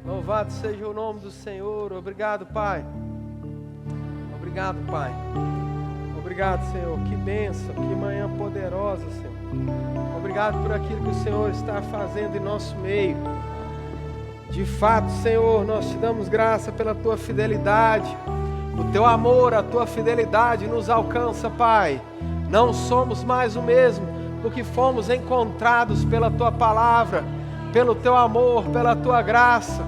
Louvado seja o nome do Senhor. Obrigado, Pai. Obrigado, Pai. Obrigado, Senhor. Que bênção, que manhã poderosa, Senhor. Obrigado por aquilo que o Senhor está fazendo em nosso meio. De fato, Senhor, nós te damos graça pela tua fidelidade. O teu amor, a tua fidelidade nos alcança, Pai. Não somos mais o mesmo, porque fomos encontrados pela tua palavra, pelo teu amor, pela tua graça.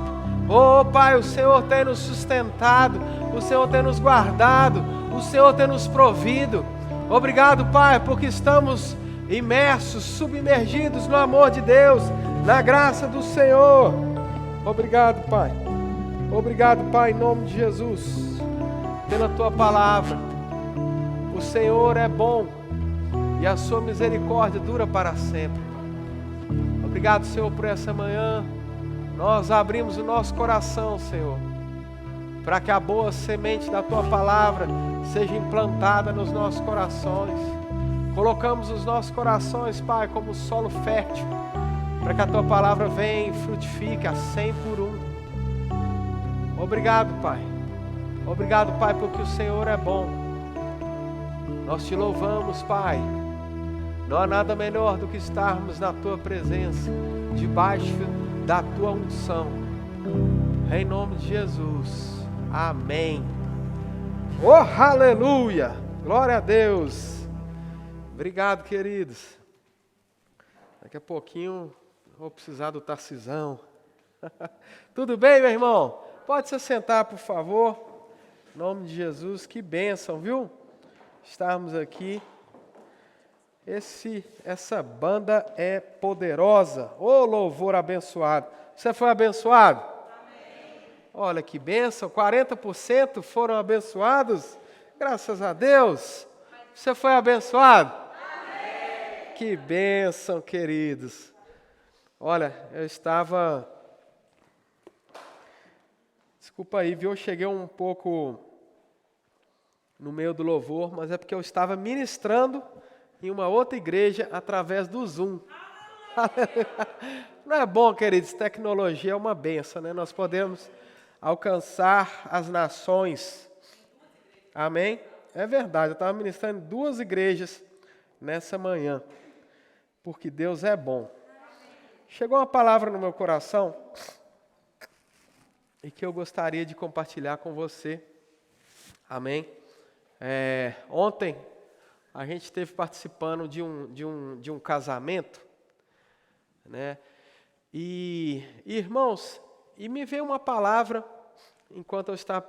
Oh, Pai, o Senhor tem nos sustentado, o Senhor tem nos guardado, o Senhor tem nos provido. Obrigado, Pai, porque estamos imersos, submergidos no amor de Deus, na graça do Senhor. Obrigado, Pai. Obrigado, Pai, em nome de Jesus, pela tua palavra. O Senhor é bom e a sua misericórdia dura para sempre. Obrigado, Senhor, por essa manhã. Nós abrimos o nosso coração, Senhor, para que a boa semente da tua palavra seja implantada nos nossos corações. Colocamos os nossos corações, Pai, como solo fértil, para que a tua palavra venha e frutifique a 100 por 1. Obrigado, Pai. Obrigado, Pai, porque o Senhor é bom. Nós te louvamos, Pai. Não há nada melhor do que estarmos na tua presença, debaixo da tua unção. Em nome de Jesus. Amém. Oh, aleluia! Glória a Deus. Obrigado, queridos. Daqui a pouquinho vou precisar do Tarcisão. Tudo bem, meu irmão? Pode se sentar, por favor. Em nome de Jesus, que bênção, viu? Estarmos aqui. Essa banda é poderosa. Ô, louvor abençoado. Você foi abençoado? Amém. Olha que bênção, 40% foram abençoados. Graças a Deus. Você foi abençoado? Amém. Que bênção, queridos. Olha, eu estava... Desculpa aí, viu? Eu cheguei um pouco no meio do louvor, mas é porque eu estava ministrando em uma outra igreja através do Zoom. Não é bom, queridos? Tecnologia é uma benção, né? Nós podemos alcançar as nações. Amém? É verdade, eu estava ministrando em 2 igrejas nessa manhã, porque Deus é bom. Chegou uma palavra no meu coração e que eu gostaria de compartilhar com você. Amém? Ontem a gente esteve participando de um casamento, né? E irmãos, me veio uma palavra, enquanto eu estava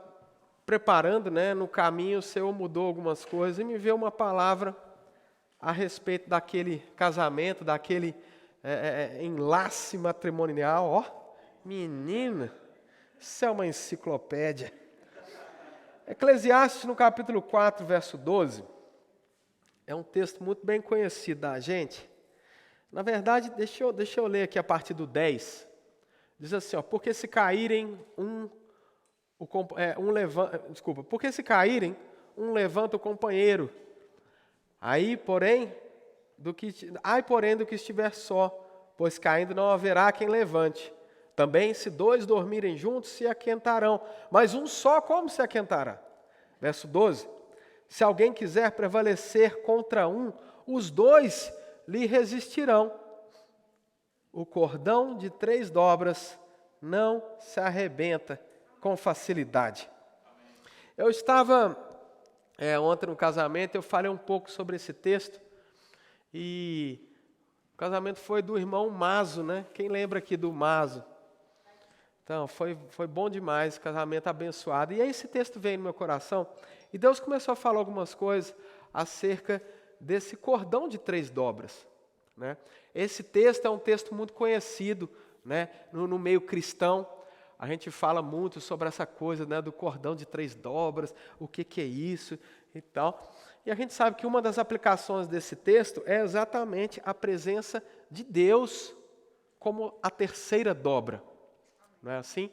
preparando, né? No caminho o Senhor mudou algumas coisas, e me veio uma palavra a respeito daquele casamento, daquele enlace matrimonial. Ó, menina, isso é uma enciclopédia. Eclesiastes, no capítulo 4, verso 12, é um texto muito bem conhecido da gente. Na verdade, deixa eu ler aqui a partir do 10. Diz assim, ó, porque se caírem um levanta o companheiro. Porém, do que estiver só, pois caindo não haverá quem levante. Também, se 2 dormirem juntos, se aquentarão, mas um só como se aquentará? Verso 12. Se alguém quiser prevalecer contra um, os 2 lhe resistirão. O cordão de 3 dobras não se arrebenta com facilidade. Eu estava ontem no casamento, eu falei um pouco sobre esse texto, e o casamento foi do irmão Mazo, né? Quem lembra aqui do Mazo? Então, foi bom demais, casamento abençoado. E aí esse texto veio no meu coração, e Deus começou a falar algumas coisas acerca desse cordão de 3 dobras, né? Esse texto é um texto muito conhecido, né? No meio cristão. A gente fala muito sobre essa coisa, né, do cordão de 3 dobras, o que é isso e tal. E a gente sabe que uma das aplicações desse texto é exatamente a presença de Deus como a 3ª dobra. Não é assim?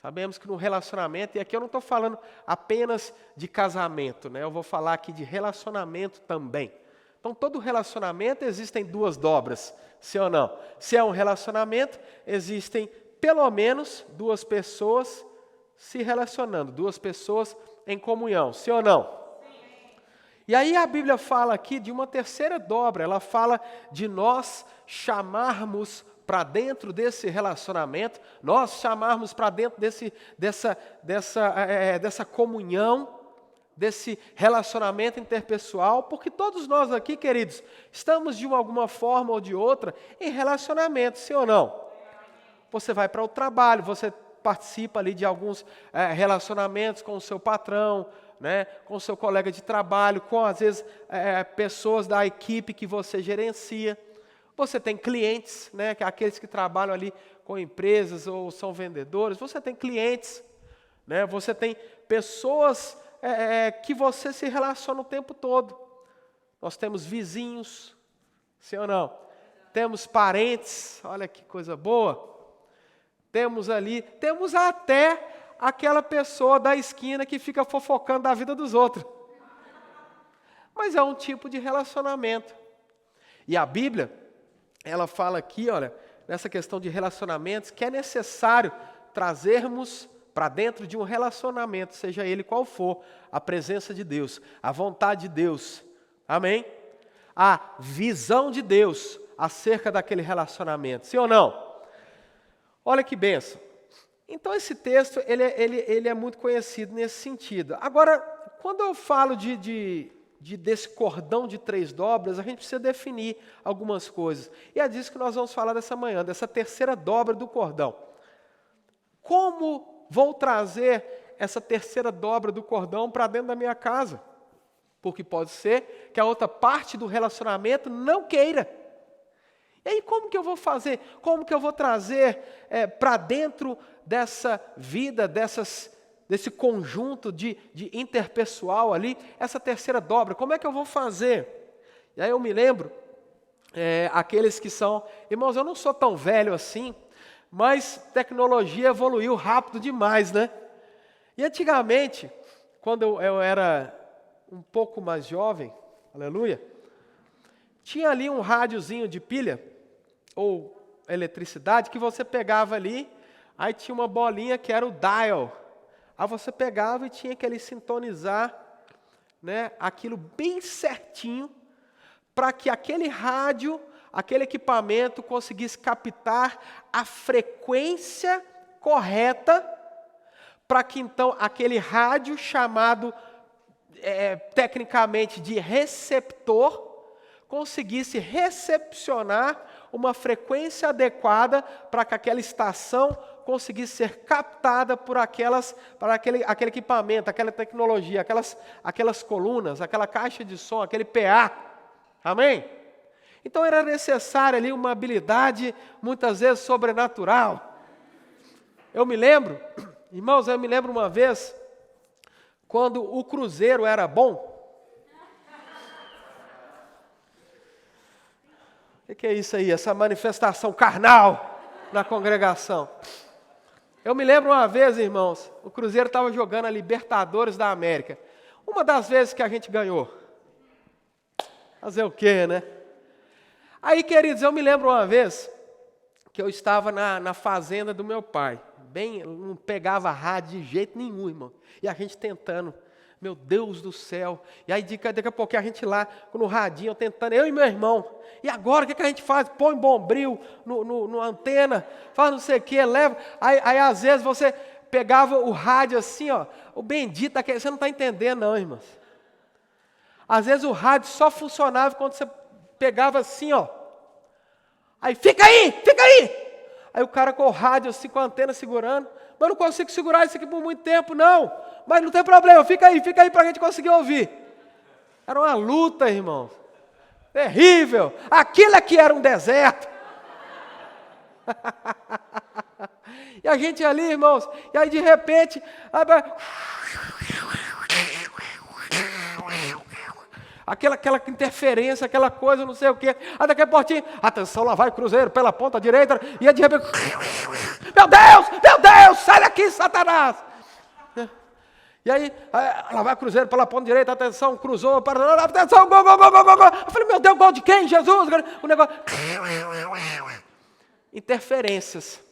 Sabemos que no relacionamento, e aqui eu não estou falando apenas de casamento, né? Eu vou falar aqui de relacionamento também. Então, todo relacionamento existem 2 dobras, sim ou não? Se é um relacionamento, existem pelo menos 2 pessoas se relacionando, 2 pessoas em comunhão, sim ou não? Sim. E aí a Bíblia fala aqui de uma terceira dobra, ela fala de nós chamarmos para dentro desse relacionamento, nós chamarmos para dentro dessa comunhão, desse relacionamento interpessoal, porque todos nós aqui, queridos, estamos de alguma forma ou de outra em relacionamento, sim ou não? Você vai para o trabalho, você participa ali de alguns relacionamentos com o seu patrão, né, com o seu colega de trabalho, com às vezes pessoas da equipe que você gerencia. Você tem clientes, né, que aqueles que trabalham ali com empresas ou são vendedores. Você tem clientes, né, você tem pessoas que você se relaciona o tempo todo. Nós temos vizinhos, sim ou não? Temos parentes, olha que coisa boa. Temos até aquela pessoa da esquina que fica fofocando da vida dos outros. Mas é um tipo de relacionamento. E a Bíblia, ela fala aqui, olha, nessa questão de relacionamentos, que é necessário trazermos para dentro de um relacionamento, seja ele qual for, a presença de Deus, a vontade de Deus, amém? A visão de Deus acerca daquele relacionamento, sim ou não? Olha que bênção. Então esse texto, ele é muito conhecido nesse sentido. Agora, quando eu falo desse cordão de 3 dobras, a gente precisa definir algumas coisas. E é disso que nós vamos falar dessa manhã, dessa terceira dobra do cordão. Como vou trazer essa terceira dobra do cordão para dentro da minha casa? Porque pode ser que a outra parte do relacionamento não queira. E aí como que eu vou fazer? Como que eu vou trazer para dentro dessa vida, desse conjunto de interpessoal ali, essa terceira dobra? Como é que eu vou fazer? E aí eu me lembro, aqueles que são... Irmãos, eu não sou tão velho assim, mas tecnologia evoluiu rápido demais, né? E antigamente, quando eu era um pouco mais jovem, aleluia, tinha ali um rádiozinho de pilha, ou eletricidade, que você pegava ali, aí tinha uma bolinha que era o dial. Aí você pegava e tinha que ali sintonizar, né, aquilo bem certinho, para que aquele rádio, aquele equipamento conseguisse captar a frequência correta, para que então aquele rádio chamado tecnicamente de receptor, conseguisse recepcionar uma frequência adequada para que aquela estação conseguisse ser captada por aquele equipamento, aquela tecnologia, aquelas colunas, aquela caixa de som, aquele PA. Amém? Então era necessária ali uma habilidade, muitas vezes sobrenatural. Eu me lembro, irmãos, uma vez, quando o cruzeiro era bom. O que é isso aí, essa manifestação carnal na congregação? Eu me lembro uma vez, irmãos, o Cruzeiro estava jogando a Libertadores da América. Uma das vezes que a gente ganhou. Fazer o quê, né? Aí, queridos, eu me lembro uma vez que eu estava na fazenda do meu pai. Não pegava rádio de jeito nenhum, irmão. E a gente tentando. Meu Deus do céu. E aí, daqui a pouquinho, a gente lá, no radinho, tentando, eu e meu irmão. E agora, o que a gente faz? Põe bombril no antena, faz não sei o quê, leva. Aí, às vezes, você pegava o rádio assim, ó, o bendito, você não está entendendo não, irmãos. Às vezes, o rádio só funcionava quando você pegava assim, ó. Aí, fica aí, fica aí. Aí o cara com o rádio assim, com a antena segurando. Mas não consigo segurar isso aqui por muito tempo, não. Mas não tem problema, fica aí para a gente conseguir ouvir. Era uma luta, irmãos. Terrível. Aquilo aqui era um deserto. E a gente ali, irmãos, e aí de repente... Aquela interferência, aquela coisa, não sei o quê. Aí daqui a pouquinho, atenção, lá vai o Cruzeiro pela ponta direita. E aí de repente... Meu Deus, sai daqui, Satanás. E aí, lá vai o Cruzeiro pela ponta direita, atenção, cruzou, atenção, gol. Eu falei, meu Deus, gol de quem? Jesus? O negócio... Interferências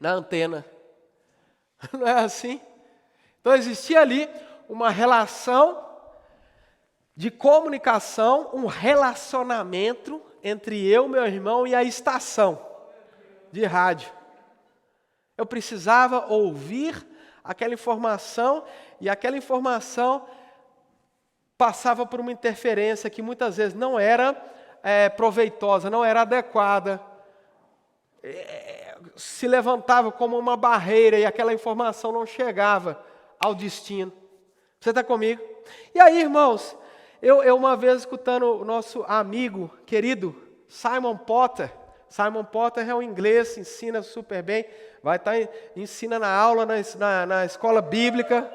na antena. Não é assim? Então existia ali uma relação de comunicação, um relacionamento entre eu, meu irmão e a estação de rádio. Eu precisava ouvir aquela informação e aquela informação passava por uma interferência que muitas vezes não era proveitosa, não era adequada. Se levantava como uma barreira e aquela informação não chegava ao destino. Você está comigo? E aí, irmãos, eu uma vez escutando o nosso amigo querido Simon Potter. Simon Potter é um inglês, ensina super bem, vai estar ensina na aula na escola bíblica.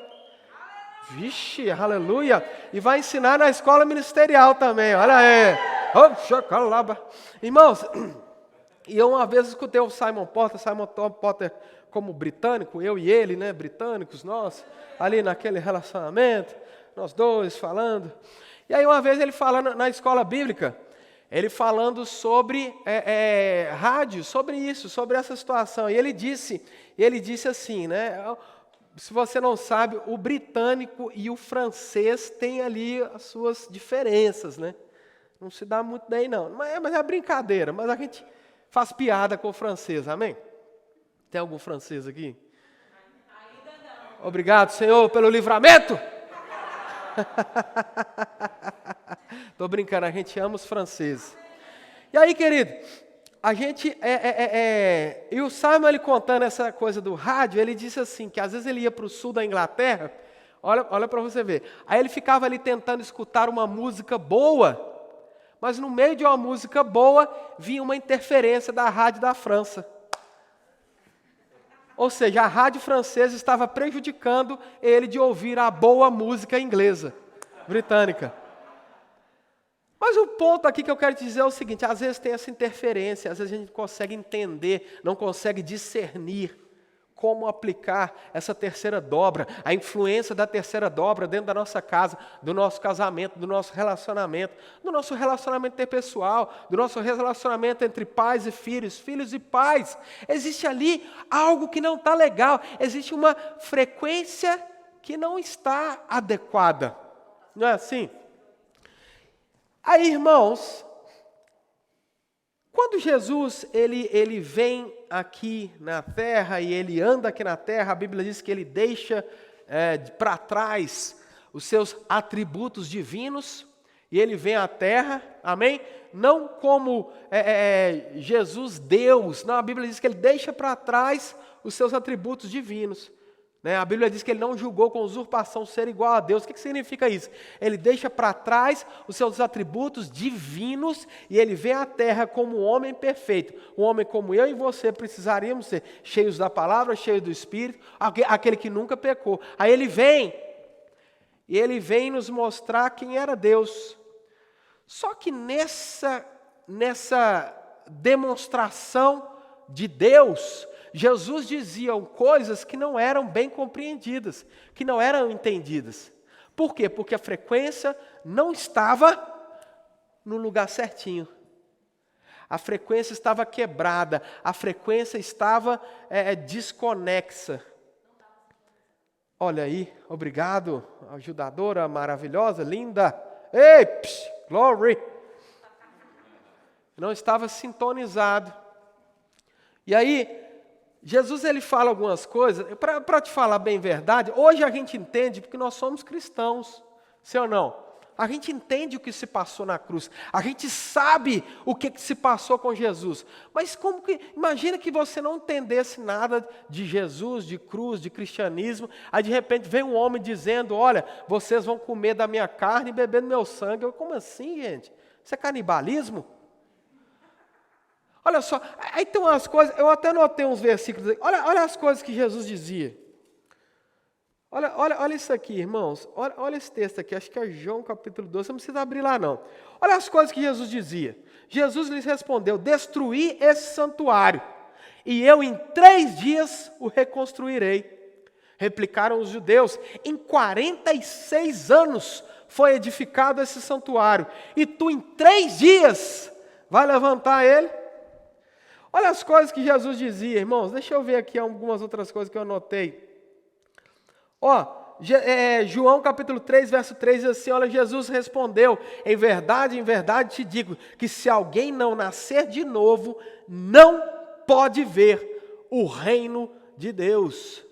Vixe, aleluia! E vai ensinar na escola ministerial também, olha aí. Irmãos, e eu uma vez escutei o Simon Potter como britânico, eu e ele, né, britânicos, nós, ali naquele relacionamento, nós dois falando. E aí uma vez ele falando na escola bíblica, ele falando sobre rádio, sobre isso, sobre essa situação. E ele disse assim, né? Se você não sabe, o britânico e o francês têm ali as suas diferenças, né? Não se dá muito bem, não. Mas é brincadeira, mas a gente faz piada com o francês, amém? Tem algum francês aqui? Ainda não. Obrigado, Senhor, pelo livramento. Estou brincando, a gente ama os franceses. E aí, querido, a gente, e o Simon, ele contando essa coisa do rádio, ele disse assim, que às vezes ele ia para o sul da Inglaterra, olha para você ver, aí ele ficava ali tentando escutar uma música boa, mas no meio de uma música boa, vinha uma interferência da rádio da França. Ou seja, a rádio francesa estava prejudicando ele de ouvir a boa música inglesa, britânica. Mas o ponto aqui que eu quero te dizer é o seguinte, às vezes tem essa interferência, às vezes a gente não consegue entender, não consegue discernir como aplicar essa terceira dobra, a influência da terceira dobra dentro da nossa casa, do nosso casamento, do nosso relacionamento interpessoal, do nosso relacionamento entre pais e filhos, filhos e pais. Existe ali algo que não está legal, existe uma frequência que não está adequada. Não é assim? Aí, irmãos, quando Jesus ele vem aqui na terra e ele anda aqui na terra, a Bíblia diz que ele deixa para trás os seus atributos divinos e ele vem à terra, amém? Não como Jesus Deus, não, a Bíblia diz que ele deixa para trás os seus atributos divinos. A Bíblia diz que ele não julgou com usurpação ser igual a Deus. O que significa isso? Ele deixa para trás os seus atributos divinos e ele vem à terra como um homem perfeito. Um homem como eu e você precisaríamos ser cheios da palavra, cheios do Espírito, aquele que nunca pecou. Aí ele vem, e ele vem nos mostrar quem era Deus. Só que nessa demonstração de Deus, Jesus dizia coisas que não eram bem compreendidas, que não eram entendidas. Por quê? Porque a frequência não estava no lugar certinho. A frequência estava quebrada, a frequência estava desconexa. Olha aí, obrigado, ajudadora maravilhosa, linda. Ei, glory! Não estava sintonizado. E aí, Jesus ele fala algumas coisas, para te falar bem a verdade, hoje a gente entende porque nós somos cristãos, sim ou não? A gente entende o que se passou na cruz, a gente sabe o que se passou com Jesus, mas imagina que você não entendesse nada de Jesus, de cruz, de cristianismo, aí de repente vem um homem dizendo, olha, vocês vão comer da minha carne e beber do meu sangue. Como assim, gente? Isso é canibalismo? Olha só, aí tem umas coisas, eu até notei uns versículos aí, olha as coisas que Jesus dizia. Olha isso aqui, irmãos, olha esse texto aqui, acho que é João capítulo 12, você não precisa abrir lá não. Olha as coisas que Jesus dizia. Jesus lhes respondeu, destruí esse santuário, e eu em 3 dias o reconstruirei. Replicaram os judeus, em 46 anos foi edificado esse santuário, e tu em 3 dias vai levantar ele? Olha as coisas que Jesus dizia, irmãos. Deixa eu ver aqui algumas outras coisas que eu anotei. João capítulo 3, verso 3 diz assim, olha, Jesus respondeu, em verdade te digo, que se alguém não nascer de novo, não pode ver o reino de Deus.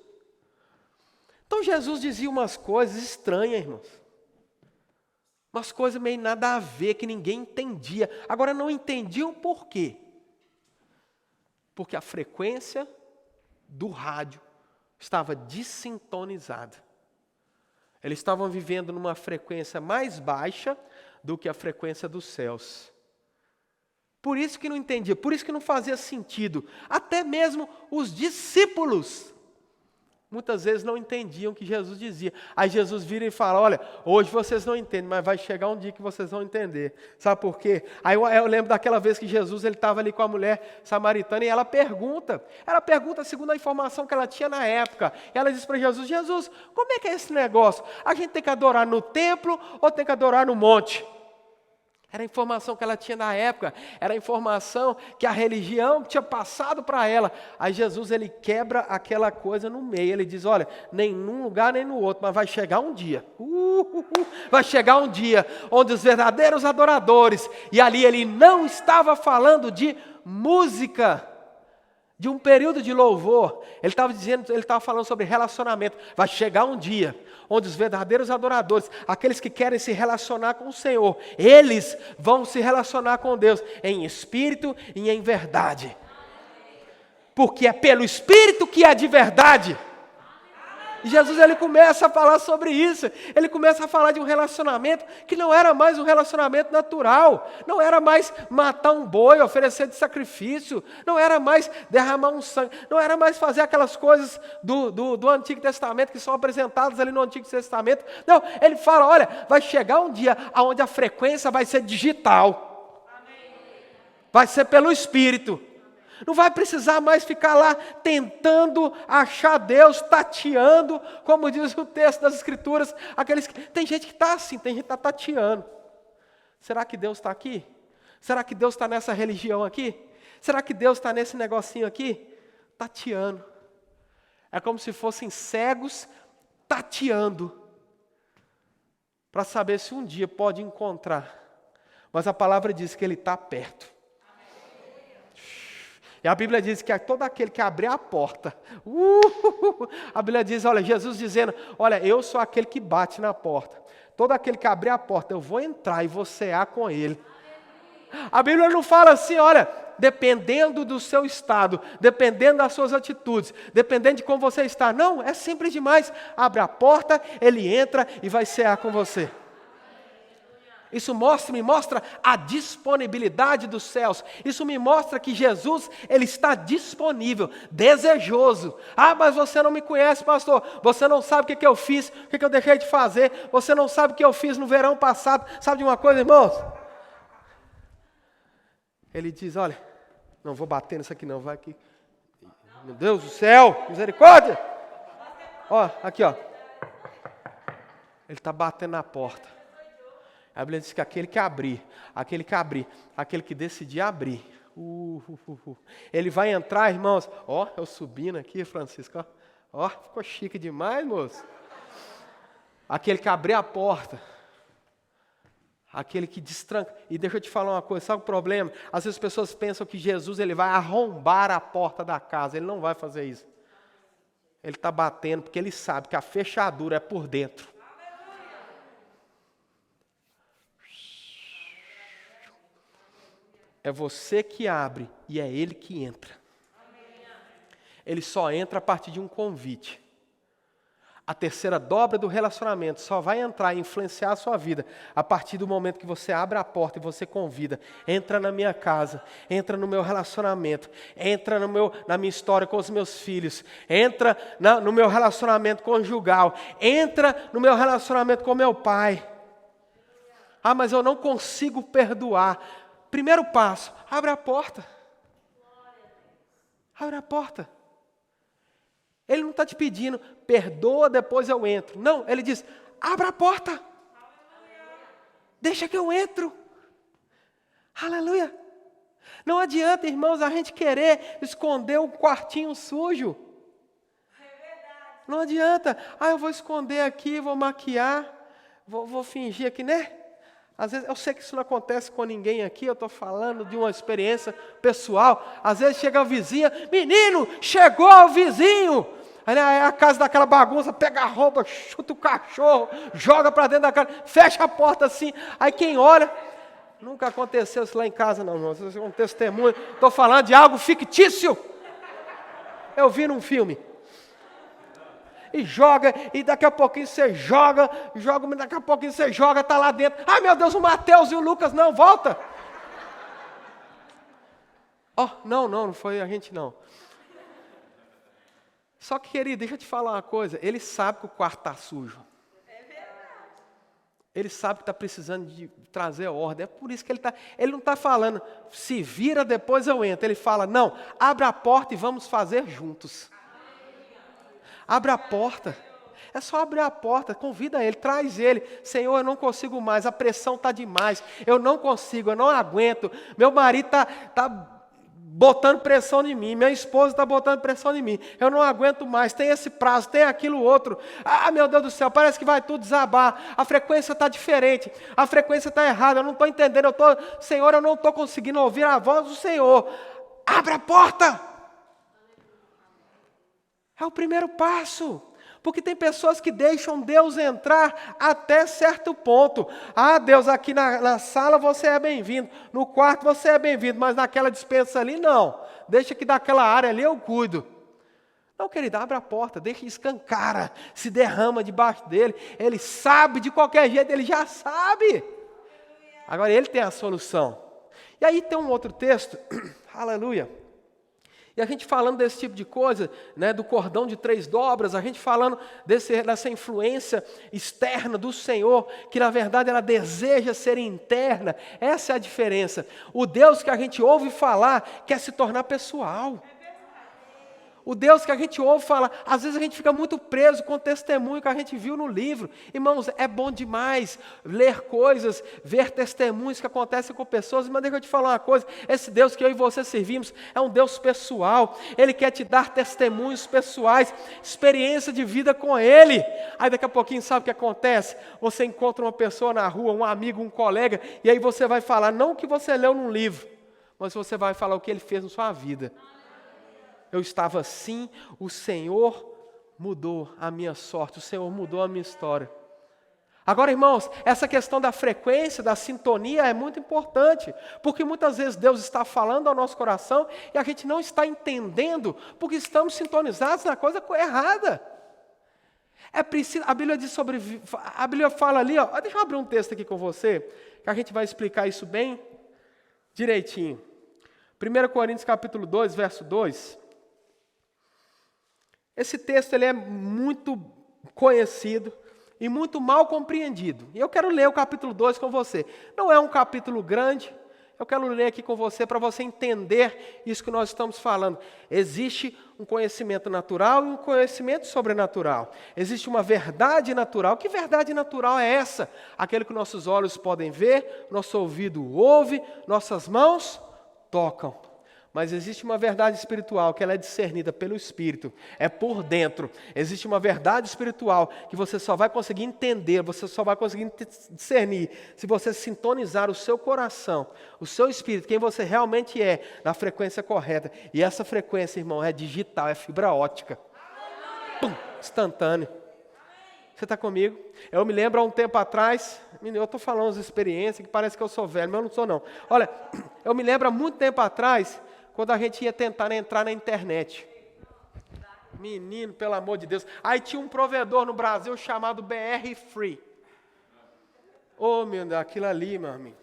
Então Jesus dizia umas coisas estranhas, irmãos. Umas coisas meio nada a ver, que ninguém entendia. Agora não entendiam por quê? Porque a frequência do rádio estava desintonizada. Eles estavam vivendo numa frequência mais baixa do que a frequência dos céus. Por isso que não entendia, por isso que não fazia sentido. Até mesmo os discípulos muitas vezes não entendiam o que Jesus dizia. Aí Jesus vira e fala, olha, hoje vocês não entendem, mas vai chegar um dia que vocês vão entender. Sabe por quê? Aí eu lembro daquela vez que Jesus estava ali com a mulher samaritana e ela pergunta segundo a informação que ela tinha na época. E ela diz para Jesus, Jesus, como é que é esse negócio? A gente tem que adorar no templo ou tem que adorar no monte? Era a informação que ela tinha na época, era a informação que a religião tinha passado para ela. Aí Jesus, ele quebra aquela coisa no meio, ele diz, olha, nem num lugar nem no outro, mas vai chegar um dia, vai chegar um dia, onde os verdadeiros adoradores, e ali ele não estava falando de música, de um período de louvor, ele estava falando sobre relacionamento. Vai chegar um dia onde os verdadeiros adoradores, aqueles que querem se relacionar com o Senhor, eles vão se relacionar com Deus em espírito e em verdade. Porque é pelo espírito que é de verdade. E Jesus, ele começa a falar sobre isso. Ele começa a falar de um relacionamento que não era mais um relacionamento natural. Não era mais matar um boi, oferecer de sacrifício. Não era mais derramar um sangue. Não era mais fazer aquelas coisas do Antigo Testamento que são apresentadas ali no Antigo Testamento. Não, ele fala, olha, vai chegar um dia onde a frequência vai ser digital. Vai ser pelo Espírito. Não vai precisar mais ficar lá tentando achar Deus, tateando, como diz o texto das Escrituras. Tem gente que está assim, tem gente que está tateando. Será que Deus está aqui? Será que Deus está nessa religião aqui? Será que Deus está nesse negocinho aqui? Tateando. É como se fossem cegos tateando, para saber se um dia pode encontrar. Mas a palavra diz que Ele está perto. E a Bíblia diz que todo aquele que abrir a porta, a Bíblia diz, olha, Jesus dizendo, olha, eu sou aquele que bate na porta. Todo aquele que abrir a porta, eu vou entrar e vou cear com ele. A Bíblia não fala assim, olha, dependendo do seu estado, dependendo das suas atitudes, dependendo de como você está. Não, é simples demais. Abre a porta, ele entra e vai cear com você. Isso me mostra a disponibilidade dos céus. Isso me mostra que Jesus, Ele está disponível, desejoso. Ah, mas você não me conhece, pastor. Você não sabe o que eu fiz, o que eu deixei de fazer. Você não sabe o que eu fiz no verão passado. Sabe de uma coisa, irmãos? Ele diz, olha, não vou bater nisso aqui não, vai aqui. Meu Deus do céu, misericórdia. Ó, aqui ó. Ele está batendo na porta. A Bíblia diz que aquele que decidir abrir, ele vai entrar, irmãos. Ó, eu subindo aqui, Francisco, ó, ficou chique demais, moço. Aquele que abrir a porta, aquele que destranca. E deixa eu te falar uma coisa, sabe o problema? Às vezes as pessoas pensam que Jesus, ele vai arrombar a porta da casa. Ele não vai fazer isso. Ele está batendo porque ele sabe que a fechadura é por dentro. É você que abre e é Ele que entra. Ele só entra a partir de um convite. A terceira dobra do relacionamento só vai entrar e influenciar a sua vida a partir do momento que você abre a porta e você convida. Entra na minha casa, entra no meu relacionamento, entra na minha história com os meus filhos, entra no meu relacionamento conjugal, entra no meu relacionamento com meu pai. Ah, mas eu não consigo perdoar. Primeiro passo, abre a porta. Abre a porta. Ele não está te pedindo, perdoa, depois eu entro. Não, ele diz, abre a porta. Deixa que eu entro. Aleluia. Não adianta, irmãos, a gente querer esconder o quartinho sujo. Não adianta. Eu vou esconder aqui, vou maquiar, vou fingir aqui, né? Às vezes, eu sei que isso não acontece com ninguém aqui, eu estou falando de uma experiência pessoal. Às vezes chega a vizinha, menino, chegou o vizinho. Aí a casa daquela bagunça, pega a roupa, chuta o cachorro, joga para dentro da casa, fecha a porta assim. Aí quem olha, nunca aconteceu isso lá em casa não, irmão. Isso é um testemunho. Estou falando de algo fictício. Eu vi num filme. E joga, e daqui a pouquinho você joga, daqui a pouquinho você joga, está lá dentro. Ai meu Deus, o Mateus e o Lucas, não, volta. Não foi a gente não. Só que, querido, deixa eu te falar uma coisa, ele sabe que o quarto está sujo. Ele sabe que está precisando de trazer ordem, é por isso que ele não está falando, se vira, depois eu entro. Ele fala, não, abre a porta e vamos fazer juntos. Abre a porta, é só abrir a porta, convida ele, traz ele. Senhor, eu não consigo mais, a pressão está demais, eu não consigo, eu não aguento. Meu marido está botando pressão em mim, minha esposa está botando pressão em mim, eu não aguento mais, tem esse prazo, tem aquilo outro. Meu Deus do céu, parece que vai tudo desabar, a frequência está diferente, a frequência está errada, eu não estou entendendo, Senhor, eu não estou conseguindo ouvir a voz do Senhor. Abre a porta! É o primeiro passo, porque tem pessoas que deixam Deus entrar até certo ponto. Deus, aqui na sala você é bem-vindo, no quarto você é bem-vindo, mas naquela despensa ali não, deixa que daquela área ali eu cuido. Não, querido, abre a porta, deixa escancara, se derrama debaixo dele, ele sabe, de qualquer jeito ele já sabe. Agora ele tem a solução. E aí tem um outro texto, aleluia. E a gente falando desse tipo de coisa, né, do cordão de 3 dobras, a gente falando dessa influência externa do Senhor, que na verdade ela deseja ser interna. Essa é a diferença. O Deus que a gente ouve falar quer se tornar pessoal. O Deus que a gente ouve falar, às vezes a gente fica muito preso com o testemunho que a gente viu no livro. Irmãos, é bom demais ler coisas, ver testemunhos que acontecem com pessoas, mas deixa eu te falar uma coisa, esse Deus que eu e você servimos é um Deus pessoal, Ele quer te dar testemunhos pessoais, experiência de vida com Ele. Aí daqui a pouquinho sabe o que acontece? Você encontra uma pessoa na rua, um amigo, um colega, e aí você vai falar, não o que você leu num livro, mas você vai falar o que Ele fez na sua vida. Eu estava assim, o Senhor mudou a minha sorte, o Senhor mudou a minha história. Agora, irmãos, essa questão da frequência, da sintonia é muito importante, porque muitas vezes Deus está falando ao nosso coração e a gente não está entendendo, porque estamos sintonizados na coisa errada. É preciso, a Bíblia fala ali, deixa eu abrir um texto aqui com você, que a gente vai explicar isso bem direitinho. 1 Coríntios capítulo 2, verso 2. Esse texto ele é muito conhecido e muito mal compreendido. E eu quero ler o capítulo 2 com você. Não é um capítulo grande, eu quero ler aqui com você para você entender isso que nós estamos falando. Existe um conhecimento natural e um conhecimento sobrenatural. Existe uma verdade natural. Que verdade natural é essa? Aquele que nossos olhos podem ver, nosso ouvido ouve, nossas mãos tocam. Mas existe uma verdade espiritual que ela é discernida pelo Espírito, é por dentro. Existe uma verdade espiritual que você só vai conseguir entender, você só vai conseguir discernir se você sintonizar o seu coração, o seu espírito, quem você realmente é, na frequência correta. E essa frequência, irmão, é digital, é fibra ótica. Pum, instantâneo. Você está comigo? Eu me lembro há um tempo atrás, eu estou falando as experiências que parece que eu sou velho, mas eu não sou não. Olha, eu me lembro há muito tempo atrás, quando a gente ia tentar entrar na internet. Menino, pelo amor de Deus. Aí tinha um provedor no Brasil chamado BR Free. Meu Deus, aquilo ali, meu amigo.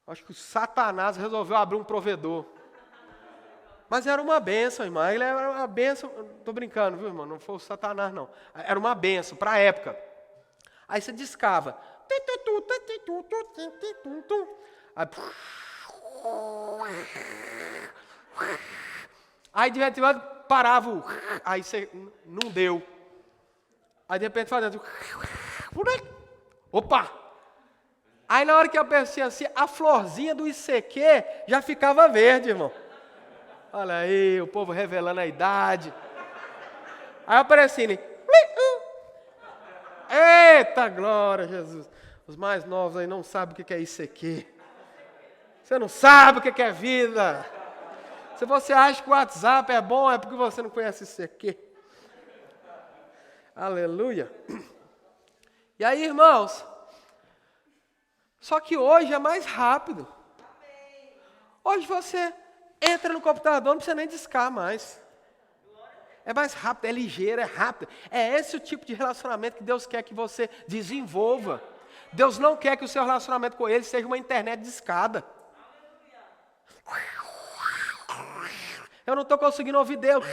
Acho que o Satanás resolveu abrir um provedor. Mas era uma bênção, irmão. Ele era uma bênção. Estou brincando, viu, irmão? Não foi o Satanás, não. Era uma bênção para a época. Aí você discava. Aí de repente parava, aí você não deu. Aí de repente fazendo, opa! Aí na hora que eu pensei assim, a florzinha do ICQ já ficava verde, irmão. Olha aí, o povo revelando a idade. Aí aparece assim, eita glória, Jesus. Os mais novos aí não sabem o que é ICQ. Você não sabe o que é vida. Se você acha que o WhatsApp é bom, é porque você não conhece ICQ. Aleluia. E aí, irmãos, só que hoje é mais rápido. Hoje você entra no computador, não precisa nem discar mais. É mais rápido, é ligeiro, é rápido. É esse o tipo de relacionamento que Deus quer que você desenvolva. Deus não quer que o seu relacionamento com Ele seja uma internet de escada. Eu não estou conseguindo ouvir Deus.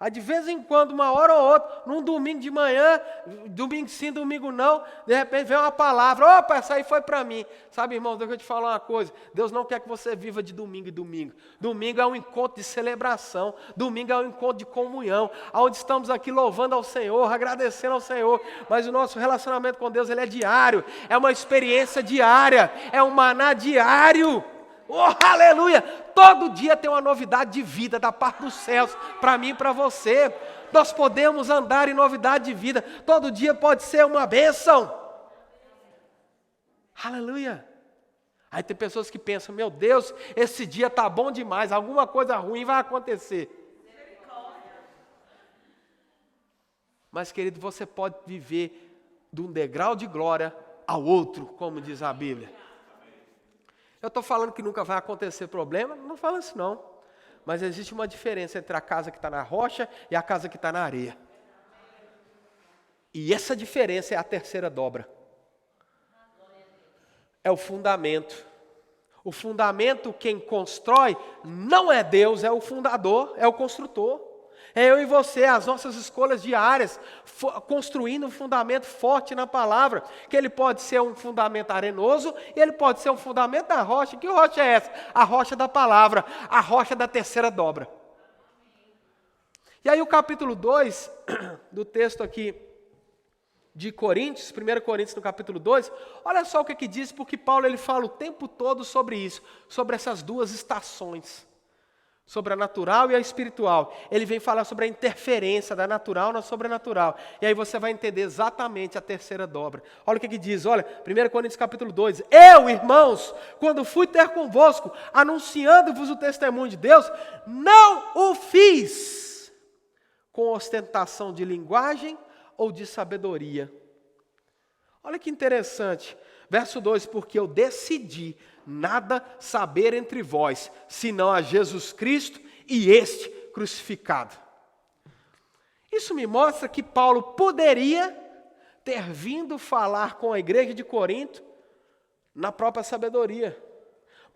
Aí de vez em quando, uma hora ou outra, num domingo de manhã, domingo sim, domingo não, de repente vem uma palavra, opa, essa aí foi para mim. Sabe, irmão, deixa eu te falar uma coisa, Deus não quer que você viva de domingo em domingo. Domingo é um encontro de celebração, domingo é um encontro de comunhão, onde estamos aqui louvando ao Senhor, agradecendo ao Senhor, mas o nosso relacionamento com Deus, ele é diário, é uma experiência diária, é um maná diário. Oh, aleluia! Todo dia tem uma novidade de vida da parte dos céus, para mim e para você. Nós podemos andar em novidade de vida. Todo dia pode ser uma bênção. Aleluia! Aí tem pessoas que pensam, meu Deus, esse dia está bom demais, alguma coisa ruim vai acontecer. Mas, querido, você pode viver de um degrau de glória ao outro, como diz a Bíblia. Eu estou falando que nunca vai acontecer problema? Não falo isso não. Mas existe uma diferença entre a casa que está na rocha e a casa que está na areia. E essa diferença é a terceira dobra. É o fundamento. O fundamento, quem constrói, não é Deus, é o fundador, é o construtor. É eu e você, as nossas escolhas diárias, construindo um fundamento forte na palavra, que ele pode ser um fundamento arenoso, e ele pode ser um fundamento da rocha. Que rocha é essa? A rocha da palavra, a rocha da terceira dobra. E aí o capítulo 2 do texto aqui de Coríntios, 1 Coríntios no capítulo 2, olha só o que diz, porque Paulo ele fala o tempo todo sobre isso, sobre essas duas estações. Sobre a natural e a espiritual. Ele vem falar sobre a interferência da natural na sobrenatural. E aí você vai entender exatamente a terceira dobra. Olha o que diz, olha, 1 Coríntios capítulo 2. Eu, irmãos, quando fui ter convosco, anunciando-vos o testemunho de Deus, não o fiz com ostentação de linguagem ou de sabedoria. Olha que interessante. Verso 2, porque eu decidi nada saber entre vós, senão a Jesus Cristo e este crucificado. Isso me mostra que Paulo poderia ter vindo falar com a igreja de Corinto na própria sabedoria.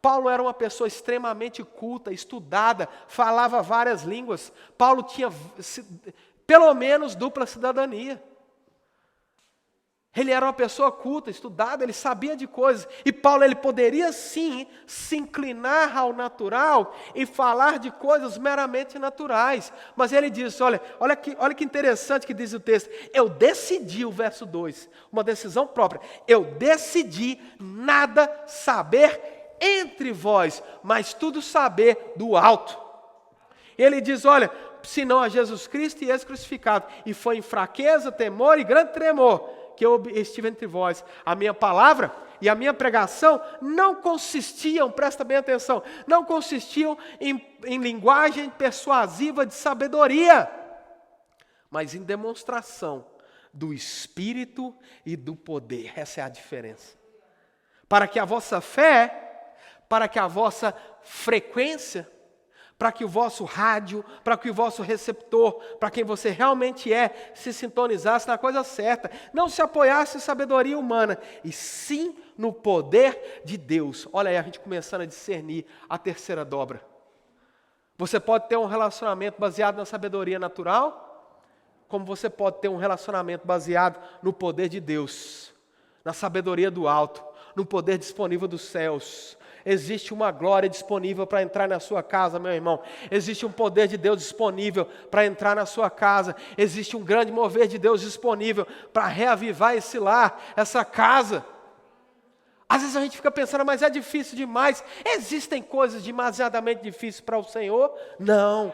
Paulo era uma pessoa extremamente culta, estudada, falava várias línguas. Paulo tinha pelo menos dupla cidadania. Ele era uma pessoa culta, estudada, ele sabia de coisas. E Paulo, ele poderia sim se inclinar ao natural e falar de coisas meramente naturais. Mas ele diz, olha que interessante que diz o texto. Eu decidi, o verso 2, uma decisão própria. Eu decidi nada saber entre vós, mas tudo saber do alto. Ele diz, olha, senão a Jesus Cristo e esse crucificado. E foi em fraqueza, temor e grande tremor que eu estive entre vós. A minha palavra e a minha pregação não consistiam, presta bem atenção, não consistiam em linguagem persuasiva de sabedoria, mas em demonstração do Espírito e do poder. Essa é a diferença. Para que a vossa fé, para que a vossa frequência, para que o vosso rádio, para que o vosso receptor, para quem você realmente é, se sintonizasse na coisa certa, não se apoiasse em sabedoria humana, e sim no poder de Deus. Olha aí, a gente começando a discernir a terceira dobra. Você pode ter um relacionamento baseado na sabedoria natural, como você pode ter um relacionamento baseado no poder de Deus, na sabedoria do alto, no poder disponível dos céus. existe uma glória disponível para entrar na sua casa, meu irmão. Existe um poder de Deus disponível para entrar na sua casa. Existe um grande mover de Deus disponível para reavivar esse lar, essa casa. Às vezes a gente fica pensando, mas é difícil demais. Existem coisas demasiadamente difíceis para o Senhor? Não.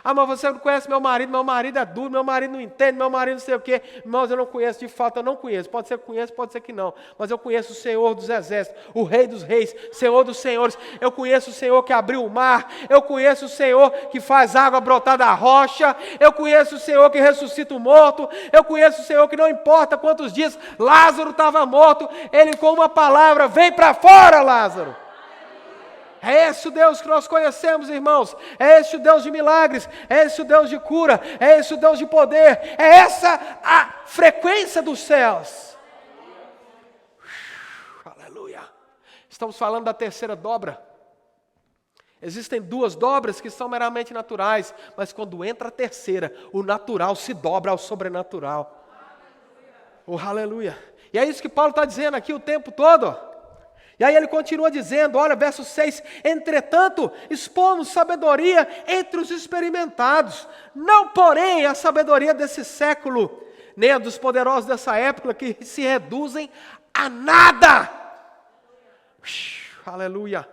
Ah, mas você não conhece meu marido é duro, meu marido não entende, meu marido não sei o quê. Irmãos, eu não conheço, de fato eu não conheço. Pode ser que conheça, pode ser que não. Mas eu conheço o Senhor dos exércitos, o Rei dos reis, Senhor dos senhores. Eu conheço o Senhor que abriu o mar. Eu conheço o Senhor que faz água brotar da rocha. Eu conheço o Senhor que ressuscita o morto. Eu conheço o Senhor que não importa quantos dias Lázaro estava morto, Ele com uma palavra, vem para fora, Lázaro. É esse o Deus que nós conhecemos, irmãos. É esse o Deus de milagres. É esse o Deus de cura. É esse o Deus de poder. É essa a frequência dos céus. Aleluia. Estamos falando da terceira dobra. Existem duas dobras que são meramente naturais, mas quando entra a terceira, o natural se dobra ao sobrenatural. Oh, aleluia. E é isso que Paulo está dizendo aqui o tempo todo. E aí ele continua dizendo, olha, verso 6, entretanto, expomos sabedoria entre os experimentados, não porém a sabedoria desse século, nem a dos poderosos dessa época, que se reduzem a nada. Aleluia.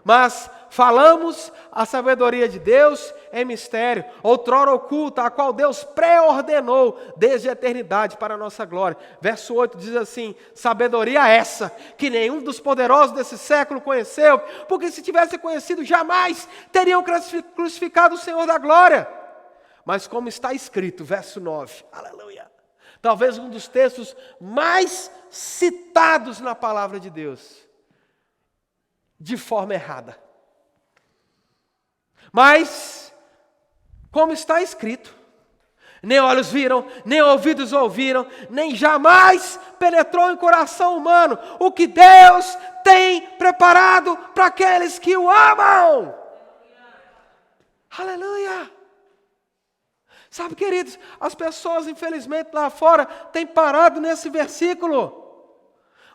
Mas falamos a sabedoria de Deus em mistério, outrora oculta, a qual Deus pré-ordenou desde a eternidade para a nossa glória. Verso 8 diz assim, sabedoria essa, que nenhum dos poderosos desse século conheceu, porque se tivesse conhecido, jamais teriam crucificado o Senhor da glória. Mas como está escrito, verso 9, aleluia, talvez um dos textos mais citados na palavra de Deus, de forma errada. Mas, como está escrito, nem olhos viram, nem ouvidos ouviram, nem jamais penetrou em coração humano o que Deus tem preparado para aqueles que o amam. Aleluia! Sabe, queridos, as pessoas, infelizmente, lá fora, têm parado nesse versículo.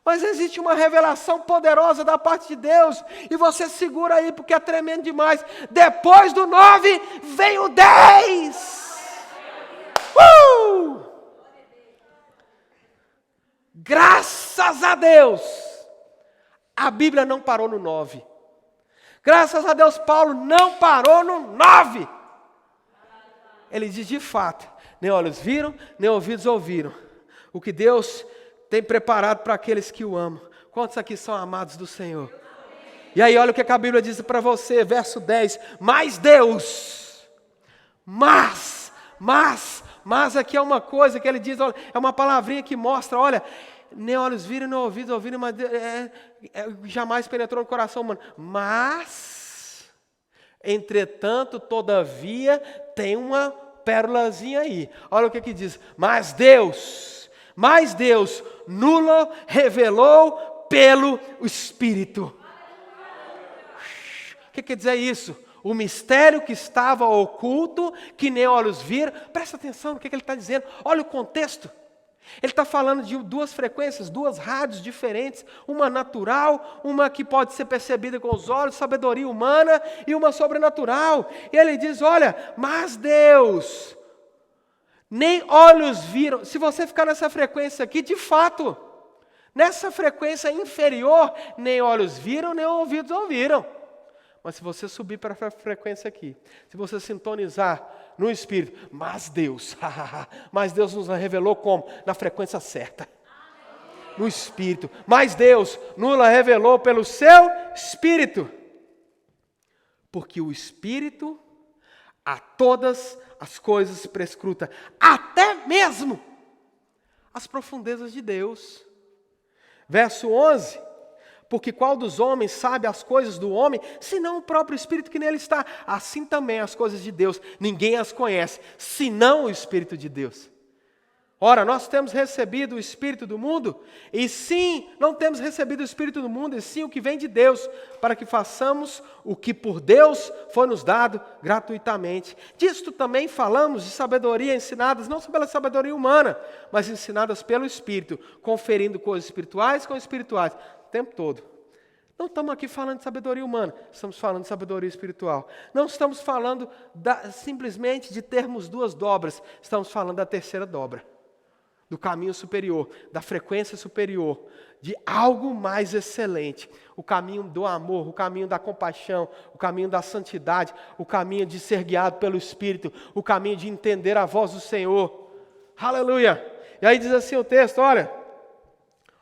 Mas existe uma revelação poderosa da parte de Deus. E você segura aí, porque é tremendo demais. Depois do 9, vem o 10. Graças a Deus, a Bíblia não parou no 9. Graças a Deus, Paulo não parou no 9. Ele diz de fato, nem olhos viram, nem ouvidos ouviram. O que Deus tem preparado para aqueles que o amam. Quantos aqui são amados do Senhor? E aí olha o que a Bíblia diz para você, verso 10. Mas Deus, mas aqui é uma coisa que ele diz, olha, é uma palavrinha que mostra, olha, nem olhos viram, nem ouvidos ouviram, mas jamais penetrou no coração humano. Mas, entretanto, todavia, tem uma pérolazinha aí. Olha o que diz. Mas Deus nulo revelou pelo Espírito. O que quer dizer isso? O mistério que estava oculto, que nem olhos viram. Presta atenção no que ele está dizendo. Olha o contexto. Ele está falando de duas frequências, duas rádios diferentes. Uma natural, uma que pode ser percebida com os olhos, sabedoria humana, e uma sobrenatural. E ele diz, olha, mas Deus, nem olhos viram. Se você ficar nessa frequência aqui, de fato, nessa frequência inferior, nem olhos viram, nem ouvidos ouviram. Mas se você subir para a frequência aqui, se você sintonizar no Espírito, mas Deus nos revelou como? Na frequência certa. No Espírito. Mas Deus nos revelou pelo seu Espírito. Porque o Espírito a todas as coisas prescruta, até mesmo as profundezas de Deus. Verso 11. Porque qual dos homens sabe as coisas do homem, senão o próprio Espírito que nele está? Assim também as coisas de Deus, ninguém as conhece, senão o Espírito de Deus. Ora, nós temos recebido o Espírito do mundo, e sim, não temos recebido o Espírito do mundo, e sim o que vem de Deus, para que façamos o que por Deus foi nos dado gratuitamente. Disto também falamos de sabedoria ensinadas, não pela sabedoria humana, mas ensinadas pelo Espírito, conferindo coisas espirituais com espirituais. O tempo todo. Não estamos aqui falando de sabedoria humana, estamos falando de sabedoria espiritual. Não estamos falando simplesmente de termos duas dobras, estamos falando da terceira dobra, do caminho superior, da frequência superior, de algo mais excelente. O caminho do amor, o caminho da compaixão, o caminho da santidade, o caminho de ser guiado pelo Espírito, o caminho de entender a voz do Senhor. Aleluia! E aí diz assim o texto,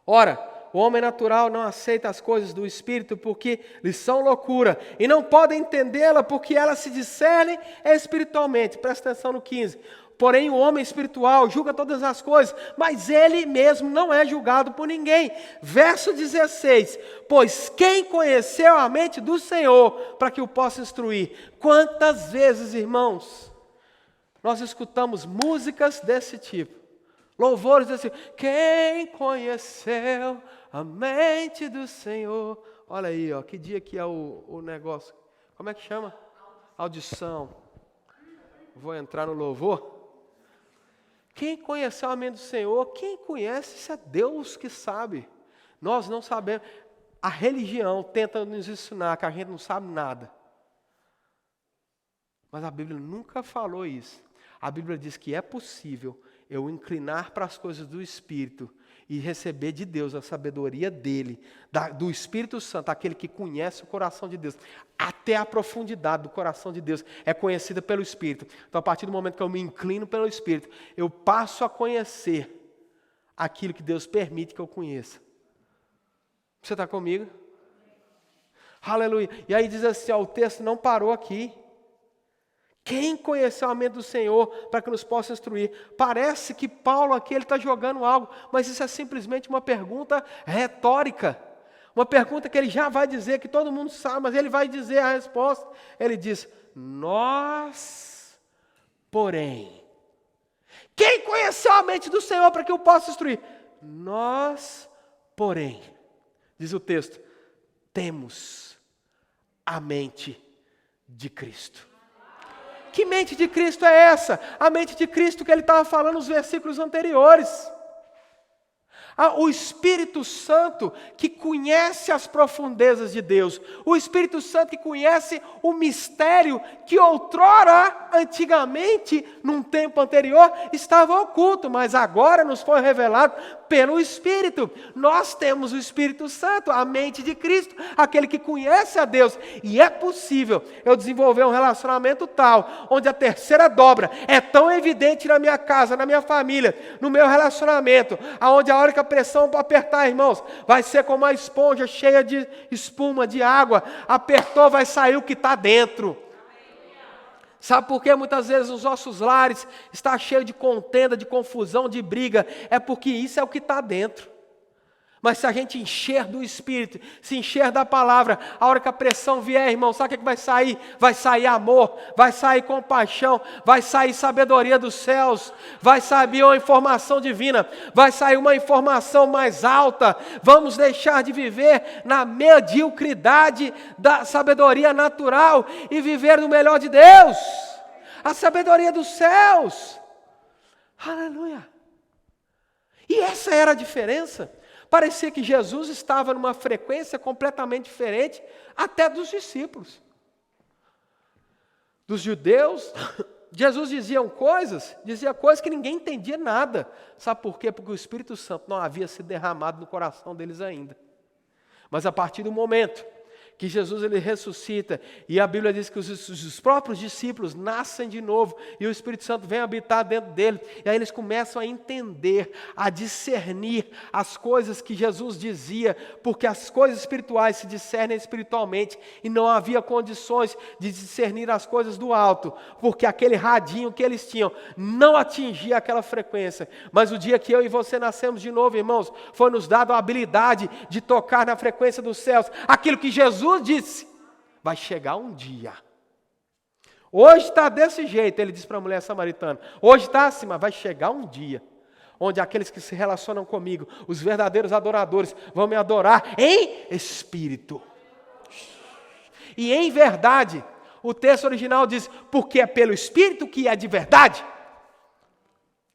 ora, o homem natural não aceita as coisas do Espírito porque lhes são loucura, e não podem entendê-la porque elas se discernem espiritualmente. Presta atenção no 15. Porém o homem espiritual julga todas as coisas, mas ele mesmo não é julgado por ninguém. Verso 16. Pois quem conheceu a mente do Senhor para que o possa instruir? Quantas vezes, irmãos, nós escutamos músicas desse tipo, louvores desse tipo. Quem conheceu a mente do Senhor? Olha aí, ó, que dia que é o negócio. Como é que chama? Audição. Vou entrar no louvor. Quem conheceu a mente do Senhor? Quem conhece, isso é Deus que sabe. Nós não sabemos. A religião tenta nos ensinar que a gente não sabe nada. Mas a Bíblia nunca falou isso. A Bíblia diz que é possível eu inclinar para as coisas do Espírito e receber de Deus a sabedoria dele, do Espírito Santo, aquele que conhece o coração de Deus, até a profundidade do coração de Deus, é conhecida pelo Espírito. Então, a partir do momento que eu me inclino pelo Espírito, eu passo a conhecer aquilo que Deus permite que eu conheça. Você está comigo? Aleluia. E aí diz assim, ó, o texto não parou aqui. Quem conheceu a mente do Senhor para que nos possa instruir? Parece que Paulo aqui está jogando algo, mas isso é simplesmente uma pergunta retórica. Uma pergunta que ele já vai dizer, que todo mundo sabe, mas ele vai dizer a resposta. Ele diz, nós, porém. Quem conheceu a mente do Senhor para que eu possa instruir? Nós, porém, diz o texto, temos a mente de Cristo. Que mente de Cristo é essa? A mente de Cristo que ele estava falando nos versículos anteriores. O Espírito Santo que conhece as profundezas de Deus. O Espírito Santo que conhece o mistério que outrora, antigamente, num tempo anterior, estava oculto, mas agora nos foi revelado pelo Espírito. Nós temos o Espírito Santo, a mente de Cristo, aquele que conhece a Deus. E é possível eu desenvolver um relacionamento tal, onde a terceira dobra é tão evidente na minha casa, na minha família, no meu relacionamento, aonde a hora que a pressão para apertar, irmãos, vai ser como uma esponja cheia de espuma, de água. Apertou, vai sair o que está dentro. Sabe por que muitas vezes os nossos lares está cheio de contenda, de confusão, de briga? É porque isso é o que está dentro. Mas se a gente encher do Espírito, se encher da palavra, a hora que a pressão vier, irmão, sabe o que vai sair? Vai sair amor, vai sair compaixão, vai sair sabedoria dos céus, vai sair uma informação divina, vai sair uma informação mais alta. Vamos deixar de viver na mediocridade da sabedoria natural e viver no melhor de Deus, a sabedoria dos céus. Aleluia! E essa era a diferença. Parecia que Jesus estava numa frequência completamente diferente até dos discípulos. Dos judeus, Jesus dizia coisas que ninguém entendia nada. Sabe por quê? Porque o Espírito Santo não havia se derramado no coração deles ainda. Mas a partir do momento que Jesus ele ressuscita, e a Bíblia diz que os próprios discípulos nascem de novo, e o Espírito Santo vem habitar dentro deles, e aí eles começam a entender, a discernir as coisas que Jesus dizia, porque as coisas espirituais se discernem espiritualmente, e não havia condições de discernir as coisas do alto, porque aquele radinho que eles tinham não atingia aquela frequência. Mas o dia que eu e você nascemos de novo, irmãos, foi nos dado a habilidade de tocar na frequência dos céus, aquilo que Jesus disse, vai chegar um dia. Hoje está desse jeito, ele disse para a mulher samaritana. Hoje está assim, mas vai chegar um dia, onde aqueles que se relacionam comigo, os verdadeiros adoradores, vão me adorar em espírito e em verdade. O texto original diz, porque é pelo Espírito que é de verdade.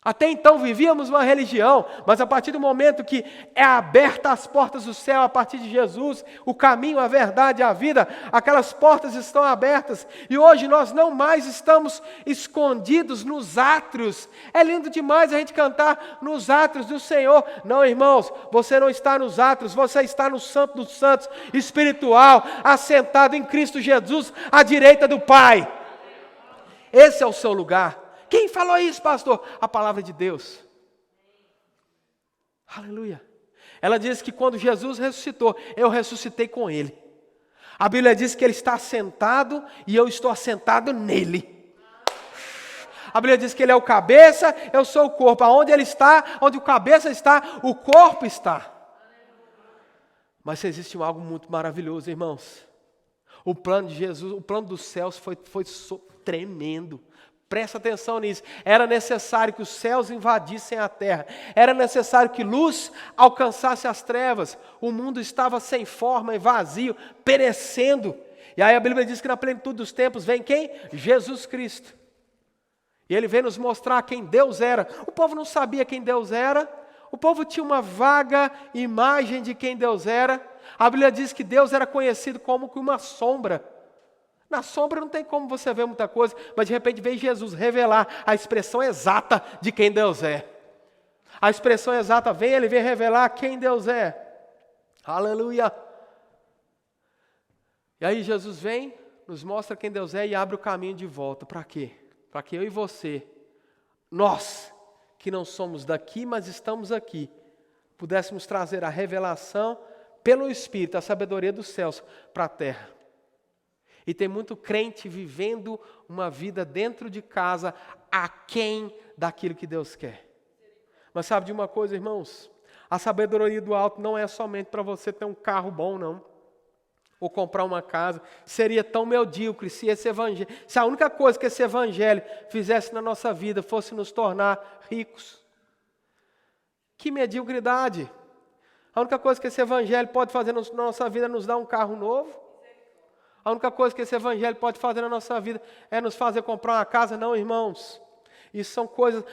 Até então vivíamos uma religião, mas a partir do momento que é aberta as portas do céu, a partir de Jesus, o caminho, a verdade e a vida, aquelas portas estão abertas. E hoje nós não mais estamos escondidos nos átrios. É lindo demais a gente cantar nos átrios do Senhor. Não, irmãos, você não está nos átrios, você está no Santo dos Santos espiritual, assentado em Cristo Jesus, à direita do Pai. Esse é o seu lugar. Quem falou isso, pastor? A palavra de Deus. Aleluia. Ela diz que quando Jesus ressuscitou, eu ressuscitei com Ele. A Bíblia diz que Ele está assentado e eu estou assentado nele. A Bíblia diz que Ele é o cabeça, eu sou o corpo. Aonde Ele está, onde o cabeça está, o corpo está. Mas existe algo muito maravilhoso, irmãos. O plano de Jesus, o plano dos céus foi tremendo. Presta atenção nisso. Era necessário que os céus invadissem a terra. Era necessário que luz alcançasse as trevas. O mundo estava sem forma e vazio, perecendo. E aí a Bíblia diz que na plenitude dos tempos vem quem? Jesus Cristo. E Ele vem nos mostrar quem Deus era. O povo não sabia quem Deus era. O povo tinha uma vaga imagem de quem Deus era. A Bíblia diz que Deus era conhecido como uma sombra. Na sombra não tem como você ver muita coisa, mas de repente veio Jesus revelar a expressão exata de quem Deus é. A expressão exata vem, Ele vem revelar quem Deus é. Aleluia! E aí Jesus vem, nos mostra quem Deus é e abre o caminho de volta. Para quê? Para que eu e você, nós que não somos daqui, mas estamos aqui, pudéssemos trazer a revelação pelo Espírito, a sabedoria dos céus para a terra. E tem muito crente vivendo uma vida dentro de casa, aquém daquilo que Deus quer. Mas sabe de uma coisa, irmãos? A sabedoria do alto não é somente para você ter um carro bom, não. Ou comprar uma casa. Seria tão medíocre se esse evangelho, se a única coisa que esse evangelho fizesse na nossa vida fosse nos tornar ricos. Que mediocridade! A única coisa que esse evangelho pode fazer na nossa vida é nos dar um carro novo. A única coisa que esse evangelho pode fazer na nossa vida é nos fazer comprar uma casa. Não, irmãos. Isso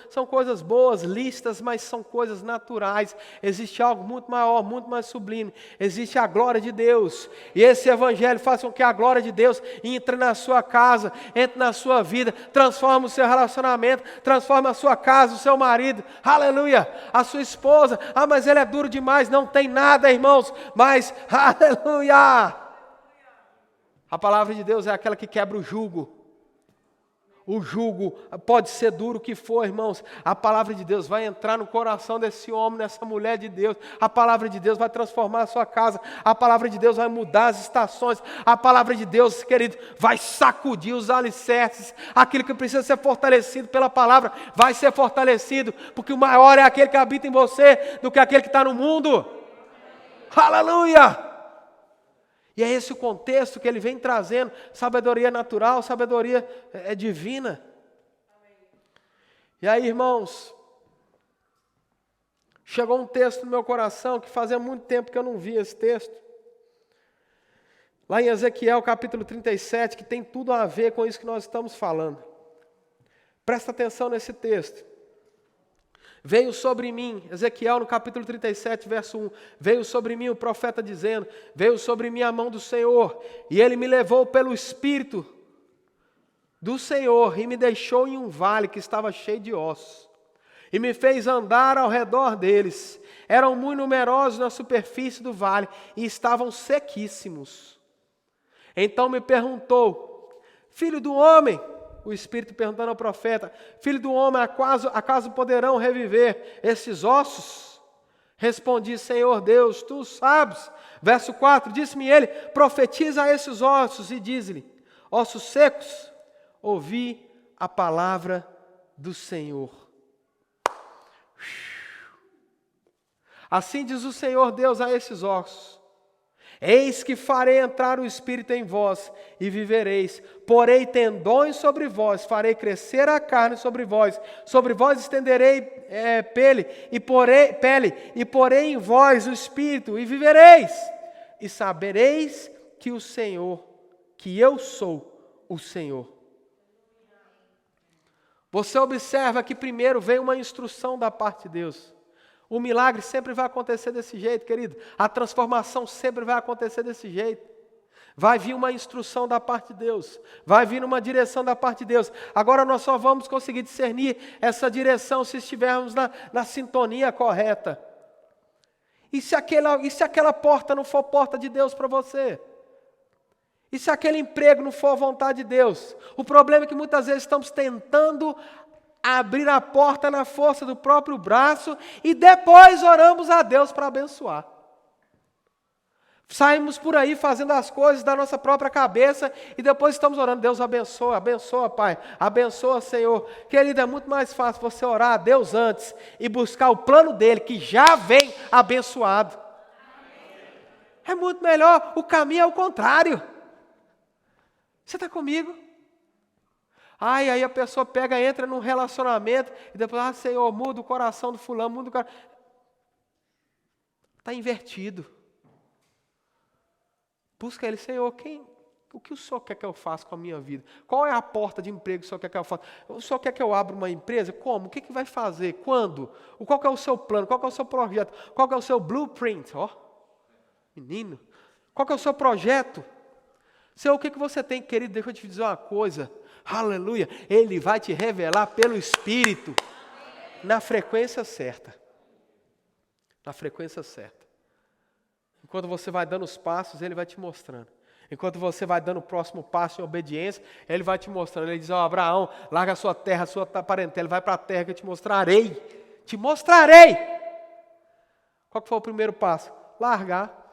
são coisas boas, lícitas, mas são coisas naturais. Existe algo muito maior, muito mais sublime. Existe a glória de Deus. E esse evangelho faz com que a glória de Deus entre na sua casa, entre na sua vida, transforme o seu relacionamento, transforme a sua casa, o seu marido. Aleluia! A sua esposa. Ah, mas ele é duro demais. Não tem nada, irmãos. Mas, aleluia! A palavra de Deus é aquela que quebra o jugo. O jugo pode ser duro o que for, irmãos. A palavra de Deus vai entrar no coração desse homem, dessa mulher de Deus. A palavra de Deus vai transformar a sua casa. A palavra de Deus vai mudar as estações. A palavra de Deus, querido, vai sacudir os alicerces. Aquilo que precisa ser fortalecido pela palavra vai ser fortalecido. Porque o maior é aquele que habita em você do que aquele que está no mundo. Aleluia! E é esse o contexto que ele vem trazendo, sabedoria natural, sabedoria divina. E aí, irmãos, chegou um texto no meu coração que fazia muito tempo que eu não via esse texto. Lá em Ezequiel, capítulo 37, que tem tudo a ver com isso que nós estamos falando. Presta atenção nesse texto. Veio sobre mim, Ezequiel no capítulo 37, verso 1, veio sobre mim o profeta dizendo, veio sobre mim a mão do Senhor, e ele me levou pelo Espírito do Senhor, e me deixou em um vale que estava cheio de ossos, e me fez andar ao redor deles, eram muito numerosos na superfície do vale, e estavam sequíssimos. Então me perguntou, filho do homem, o Espírito perguntando ao profeta, filho do homem, acaso poderão reviver esses ossos? Respondi, Senhor Deus, tu sabes. Verso 4, disse-me ele, profetiza a esses ossos e diz-lhe, ossos secos, ouvi a palavra do Senhor. Assim diz o Senhor Deus a esses ossos, eis que farei entrar o Espírito em vós e vivereis, porei tendões sobre vós, farei crescer a carne sobre vós estenderei pele e porei em vós o Espírito e vivereis, e sabereis que eu sou o Senhor. Você observa que primeiro vem uma instrução da parte de Deus. O milagre sempre vai acontecer desse jeito, querido. A transformação sempre vai acontecer desse jeito. Vai vir uma instrução da parte de Deus. Vai vir uma direção da parte de Deus. Agora nós só vamos conseguir discernir essa direção se estivermos na sintonia correta. E se aquela porta não for porta de Deus para você? E se aquele emprego não for vontade de Deus? O problema é que muitas vezes estamos tentando abrir a porta na força do próprio braço e depois oramos a Deus para abençoar. Saímos por aí fazendo as coisas da nossa própria cabeça e depois estamos orando, Deus abençoa, abençoa, Pai, abençoa, Senhor. Querido, é muito mais fácil você orar a Deus antes e buscar o plano dele, que já vem abençoado. É muito melhor, o caminho é o contrário. Você está comigo? Aí a pessoa entra num relacionamento e depois, Senhor, muda o coração do fulano, muda o coração. Está invertido. Busca ele, Senhor, o que o Senhor quer que eu faça com a minha vida? Qual é a porta de emprego que o Senhor quer que eu faça? O Senhor quer que eu abra uma empresa? Como? O que vai fazer? Quando? Qual que é o seu plano? Qual que é o seu projeto? Qual que é o seu blueprint? Menino, qual que é o seu projeto? Senhor, o que você tem, querido? Deixa eu te dizer uma coisa. Aleluia. Ele vai te revelar pelo Espírito. Na frequência certa. Na frequência certa. Enquanto você vai dando os passos, Ele vai te mostrando. Enquanto você vai dando o próximo passo em obediência, Ele vai te mostrando. Ele diz, Abraão, larga a sua terra, a sua parentela, vai para a terra que eu te mostrarei. Te mostrarei. Qual que foi o primeiro passo? Largar.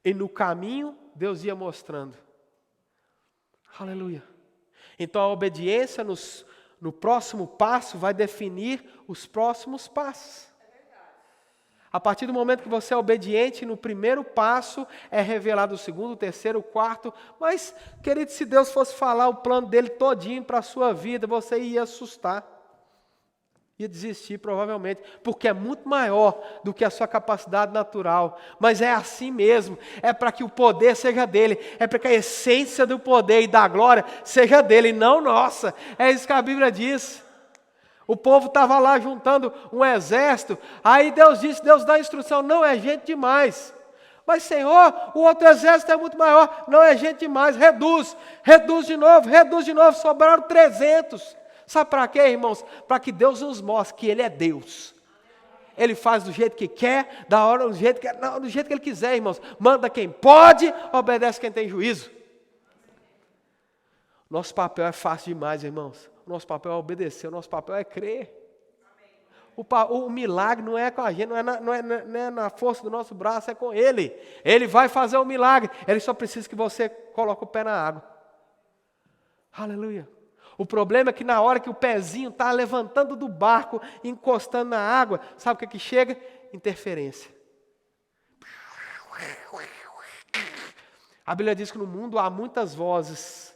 E no caminho, Deus ia mostrando. Aleluia. Então a obediência no próximo passo vai definir os próximos passos. A partir do momento que você é obediente no primeiro passo, é revelado o segundo, o terceiro, o quarto. Mas, querido, se Deus fosse falar o plano dele todinho para a sua vida, você ia assustar. Ia desistir, provavelmente, porque é muito maior do que a sua capacidade natural. Mas é assim mesmo, é para que o poder seja dele, é para que a essência do poder e da glória seja dele, não nossa. É isso que a Bíblia diz. O povo estava lá juntando um exército, aí Deus dá a instrução, não é gente demais. Mas Senhor, o outro exército é muito maior, não é gente demais, reduz de novo, sobraram 300. Sabe para quê, irmãos? Para que Deus nos mostre que Ele é Deus. Ele faz do jeito que quer, da hora, do jeito que Ele quiser, irmãos. Manda quem pode, obedece quem tem juízo. Nosso papel é fácil demais, irmãos. O nosso papel é obedecer, o nosso papel é crer. O milagre não é com a gente, não é na força do nosso braço, é com Ele. Ele vai fazer o milagre, Ele só precisa que você coloque o pé na água. Aleluia. O problema é que na hora que o pezinho está levantando do barco, encostando na água, sabe o que chega? Interferência. A Bíblia diz que no mundo há muitas vozes,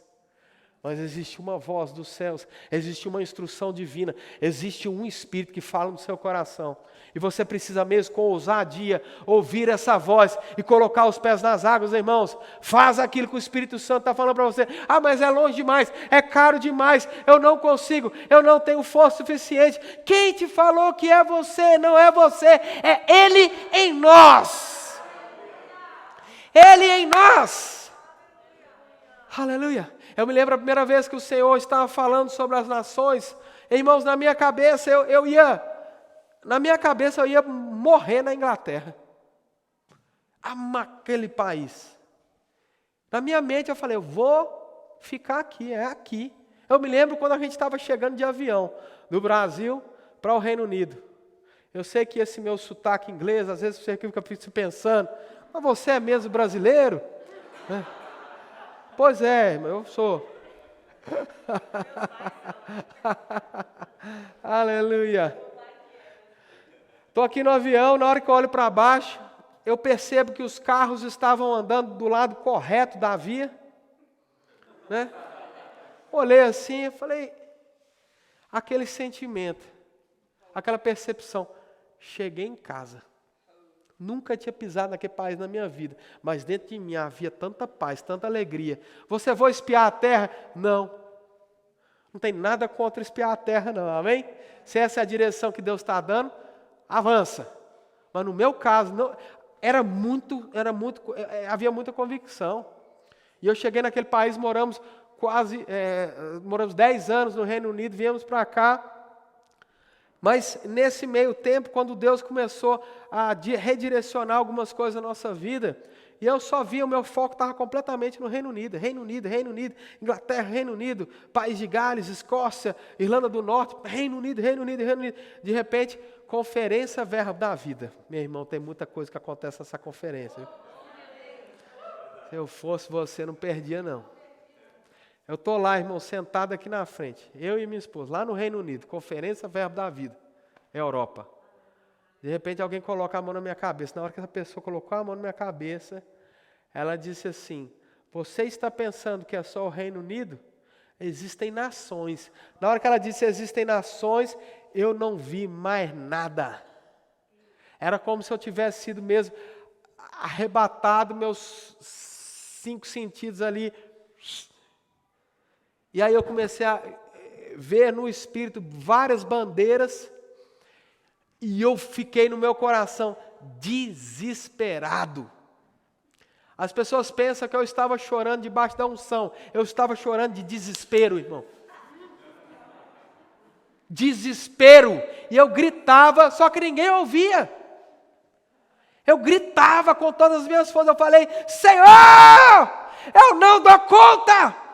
mas existe uma voz dos céus, existe uma instrução divina, existe um Espírito que fala no seu coração. E você precisa mesmo, com ousadia, ouvir essa voz e colocar os pés nas águas, irmãos. Faz aquilo que o Espírito Santo está falando para você. Mas é longe demais, é caro demais, eu não consigo, eu não tenho força suficiente. Quem te falou que é você? Não é você, é Ele em nós. Ele em nós. Aleluia. Eu me lembro a primeira vez que o Senhor estava falando sobre as nações. Irmãos, na minha cabeça eu ia morrer na Inglaterra. Aquele país. Na minha mente eu falei, eu vou ficar aqui, é aqui. Eu me lembro quando a gente estava chegando de avião, do Brasil para o Reino Unido. Eu sei que esse meu sotaque inglês, às vezes você fica pensando, mas você é mesmo brasileiro? Pois é, eu sou. Aleluia. Estou aqui no avião, na hora que eu olho para baixo, eu percebo que os carros estavam andando do lado correto da via. Né? Olhei assim e falei, aquele sentimento, aquela percepção, cheguei em casa. Nunca tinha pisado naquele país na minha vida, mas dentro de mim havia tanta paz, tanta alegria. Você vai espiar a terra? Não. Não tem nada contra espiar a terra, não, amém? Se essa é a direção que Deus está dando, avança. Mas no meu caso, não, havia muita convicção. E eu cheguei naquele país, moramos 10 anos no Reino Unido, viemos para cá. Mas nesse meio tempo, quando Deus começou a redirecionar algumas coisas na nossa vida, e eu só via, o meu foco estava completamente no Reino Unido, Inglaterra, Reino Unido, País de Gales, Escócia, Irlanda do Norte, Reino Unido. De repente, Conferência Verbo da Vida. Meu irmão, tem muita coisa que acontece nessa conferência. Viu? Se eu fosse você, não perdia não. Eu estou lá, irmão, sentado aqui na frente, eu e minha esposa, lá no Reino Unido, Conferência Verbo da Vida, Europa. De repente alguém coloca a mão na minha cabeça. Na hora que essa pessoa colocou a mão na minha cabeça, ela disse assim: você está pensando que é só o Reino Unido? Existem nações. Na hora que ela disse existem nações, eu não vi mais nada. Era como se eu tivesse sido mesmo arrebatado, meus 5 sentidos ali. E aí eu comecei a ver no Espírito várias bandeiras, e eu fiquei no meu coração desesperado. As pessoas pensam que eu estava chorando debaixo da unção. Eu estava chorando de desespero, irmão. Desespero. E eu gritava, só que ninguém ouvia. Eu gritava com todas as minhas forças. Eu falei: Senhor, eu não dou conta.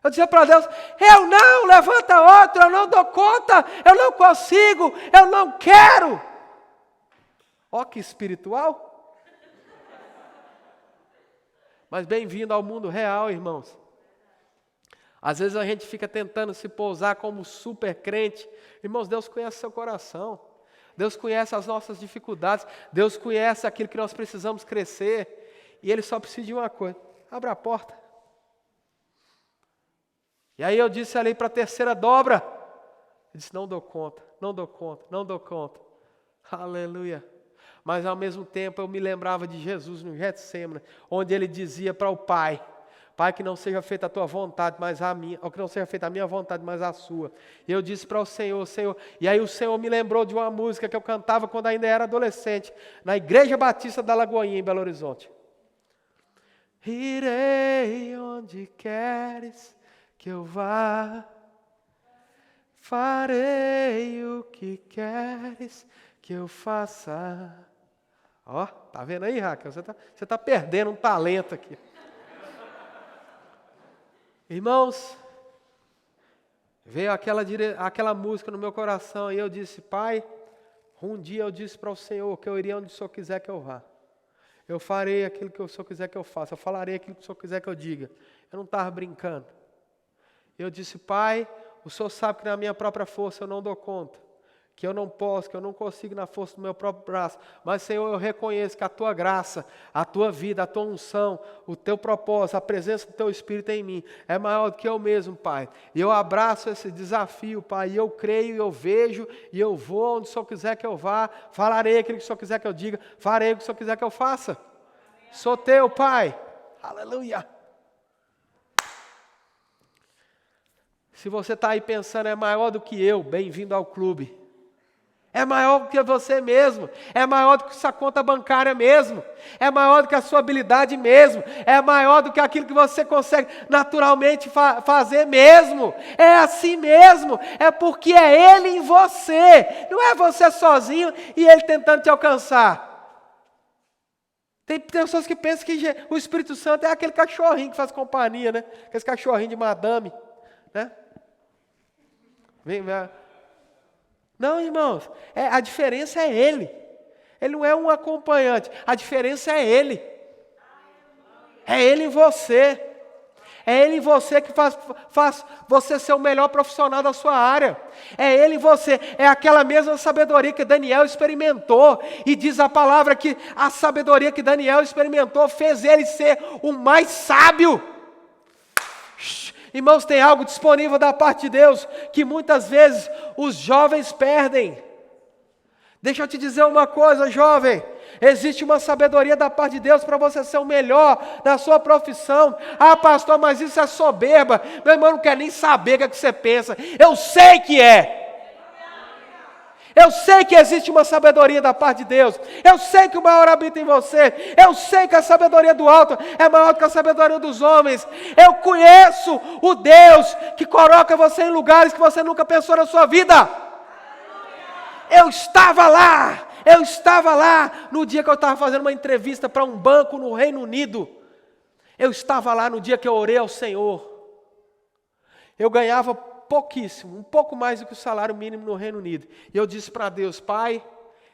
Eu dizia para Deus: eu não, levanta outro, eu não dou conta, eu não consigo, eu não quero. Ó que espiritual. Mas bem-vindo ao mundo real, irmãos. Às vezes a gente fica tentando se pousar como super crente. Irmãos, Deus conhece seu coração. Deus conhece as nossas dificuldades. Deus conhece aquilo que nós precisamos crescer. E Ele só precisa de uma coisa: abra a porta. E aí eu disse ali para a terceira dobra. Eu disse: não dou conta, não dou conta, não dou conta. Aleluia. Mas ao mesmo tempo eu me lembrava de Jesus no Getsêmani, onde Ele dizia para o Pai: Pai, que não seja feita a tua vontade, mas a minha, ou que não seja feita a minha vontade, mas a sua. E eu disse para o Senhor: Senhor, e aí o Senhor me lembrou de uma música que eu cantava quando ainda era adolescente, na Igreja Batista da Lagoinha, em Belo Horizonte. Irei onde queres que eu vá, farei o que queres que eu faça. Ó, tá vendo aí, Raquel? Você tá perdendo um talento aqui. Irmãos, veio aquela música no meu coração e eu disse: Pai, um dia eu disse para o Senhor que eu iria onde o Senhor quiser que eu vá. Eu farei aquilo que o Senhor quiser que eu faça. Eu falarei aquilo que o Senhor quiser que eu diga. Eu não estava brincando. Eu disse: Pai, o Senhor sabe que na minha própria força eu não dou conta, que eu não posso, que eu não consigo na força do meu próprio braço. Mas, Senhor, eu reconheço que a Tua graça, a Tua vida, a Tua unção, o Teu propósito, a presença do Teu Espírito em mim é maior do que eu mesmo, Pai. E eu abraço esse desafio, Pai, e eu creio, e eu vejo, e eu vou onde o Senhor quiser que eu vá, falarei aquilo que o Senhor quiser que eu diga, farei o que o Senhor quiser que eu faça. Sou Teu, Pai. Aleluia. Se você está aí pensando, é maior do que eu, bem-vindo ao clube. É maior do que você mesmo, é maior do que sua conta bancária mesmo, é maior do que a sua habilidade mesmo, é maior do que aquilo que você consegue naturalmente fazer mesmo. É assim mesmo, é porque é Ele em você, não é você sozinho e Ele tentando te alcançar. Tem pessoas que pensam que o Espírito Santo é aquele cachorrinho que faz companhia, né? Aquele cachorrinho de madame, né? Vem. Não, irmãos, a diferença é Ele. Ele não é um acompanhante, a diferença é Ele. É Ele em você. É Ele em você que faz você ser o melhor profissional da sua área. É Ele em você. É aquela mesma sabedoria que Daniel experimentou. E diz a palavra que a sabedoria que Daniel experimentou fez ele ser o mais sábio. Irmãos, tem algo disponível da parte de Deus que muitas vezes os jovens perdem. Deixa eu te dizer uma coisa, jovem. Existe uma sabedoria da parte de Deus para você ser o melhor na sua profissão. Ah, pastor, mas isso é soberba. Meu irmão, não quer nem saber o que você pensa. Eu sei que é. Eu sei que existe uma sabedoria da parte de Deus. Eu sei que o maior habita em você. Eu sei que a sabedoria do alto é maior que a sabedoria dos homens. Eu conheço o Deus que coloca você em lugares que você nunca pensou na sua vida. Eu estava lá no dia que eu estava fazendo uma entrevista para um banco no Reino Unido. Eu estava lá no dia que eu orei ao Senhor. Eu ganhava pouquíssimo, um pouco mais do que o salário mínimo no Reino Unido. E eu disse para Deus: Pai,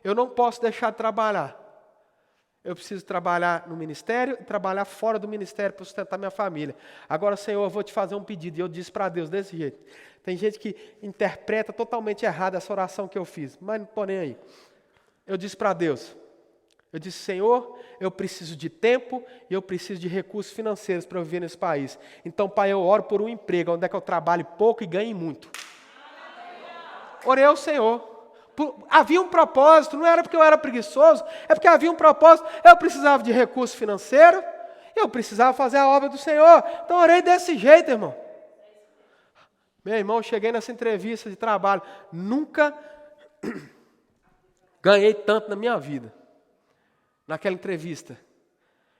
eu não posso deixar de trabalhar. Eu preciso trabalhar no ministério e trabalhar fora do ministério para sustentar minha família. Agora, Senhor, eu vou te fazer um pedido. E eu disse para Deus desse jeito. Tem gente que interpreta totalmente errado essa oração que eu fiz, mas não estou nem aí. Eu disse para Deus, eu disse: Senhor, eu preciso de tempo e eu preciso de recursos financeiros para eu viver nesse país. Então, Pai, eu oro por um emprego onde é que eu trabalhe pouco e ganhe muito. Orei ao Senhor. Havia um propósito, não era porque eu era preguiçoso, é porque havia um propósito. Eu precisava de recurso financeiro, eu precisava fazer a obra do Senhor. Então, orei desse jeito, irmão. Meu irmão, cheguei nessa entrevista de trabalho, nunca ganhei tanto na minha vida. Naquela entrevista,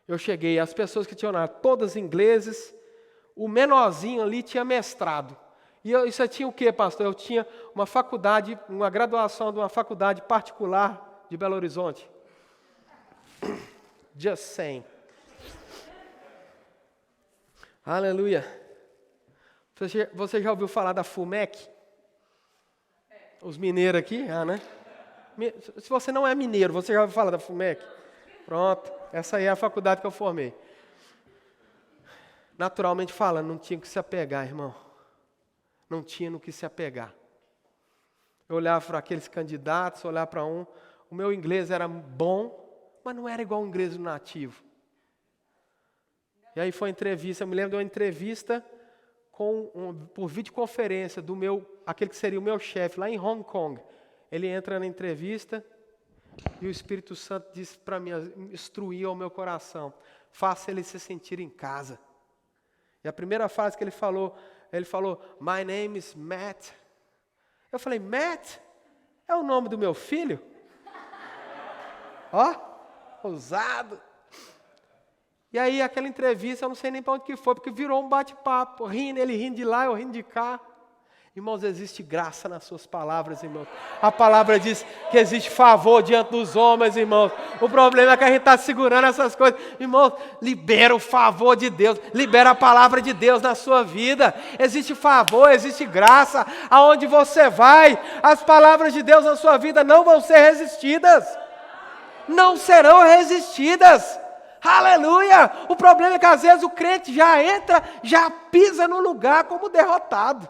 eu cheguei, as pessoas que tinham lá, todas ingleses, o menorzinho ali tinha mestrado. E isso tinha o quê, pastor? Eu tinha uma faculdade, uma graduação de uma faculdade particular de Belo Horizonte. Just saying. Aleluia. Você já ouviu falar da FUMEC? Os mineiros aqui, né? Se você não é mineiro, você já ouviu falar da FUMEC? Pronto, essa aí é a faculdade que eu formei. Naturalmente falando, não tinha que se apegar, irmão. Não tinha no que se apegar. Eu olhava para aqueles candidatos, olhava para um. O meu inglês era bom, mas não era igual ao inglês do nativo. E aí foi uma entrevista, eu me lembro de uma entrevista por videoconferência aquele que seria o meu chefe, lá em Hong Kong. Ele entra na entrevista e o Espírito Santo disse para mim, instruiu ao meu coração: faça ele se sentir em casa. E a primeira frase que ele falou, My name is Matt. Eu falei: Matt? É o nome do meu filho? Ó, ousado. E aí aquela entrevista, eu não sei nem para onde que foi, porque virou um bate-papo, ele rindo de lá, eu rindo de cá. Irmãos, existe graça nas suas palavras, irmãos. A palavra diz que existe favor diante dos homens, irmãos. O problema é que a gente está segurando essas coisas. Irmãos, libera o favor de Deus. Libera a palavra de Deus na sua vida. Existe favor, existe graça. Aonde você vai, as palavras de Deus na sua vida não vão ser resistidas. Não serão resistidas. Aleluia! O problema é que às vezes o crente já entra, já pisa no lugar como derrotado.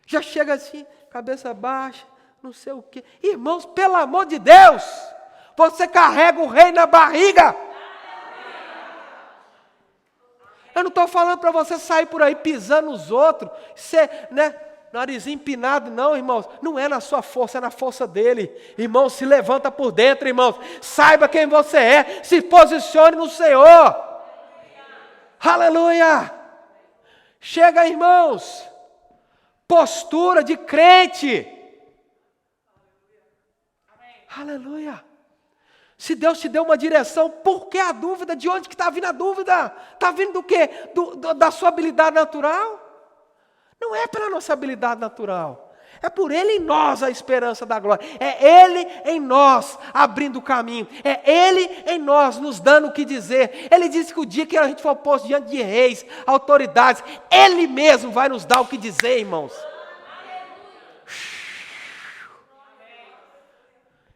Já chega assim, cabeça baixa, não sei o quê. Irmãos, pelo amor de Deus, você carrega o rei na barriga. Eu não estou falando para você sair por aí pisando nos outros, ser, narizinho empinado, não, irmãos. Não é na sua força, é na força dele. Irmãos, se levanta por dentro, irmãos. Saiba quem você é, se posicione no Senhor. Aleluia! Chega, irmãos. Postura de crente. Aleluia. Se Deus te deu uma direção, por que a dúvida? De onde que está vindo a dúvida? Está vindo do quê? Da sua habilidade natural? Não é pela nossa habilidade natural. É por Ele em nós a esperança da glória. É Ele em nós abrindo o caminho. É Ele em nós nos dando o que dizer. Ele disse que o dia que a gente for posto diante de reis, autoridades, Ele mesmo vai nos dar o que dizer, irmãos.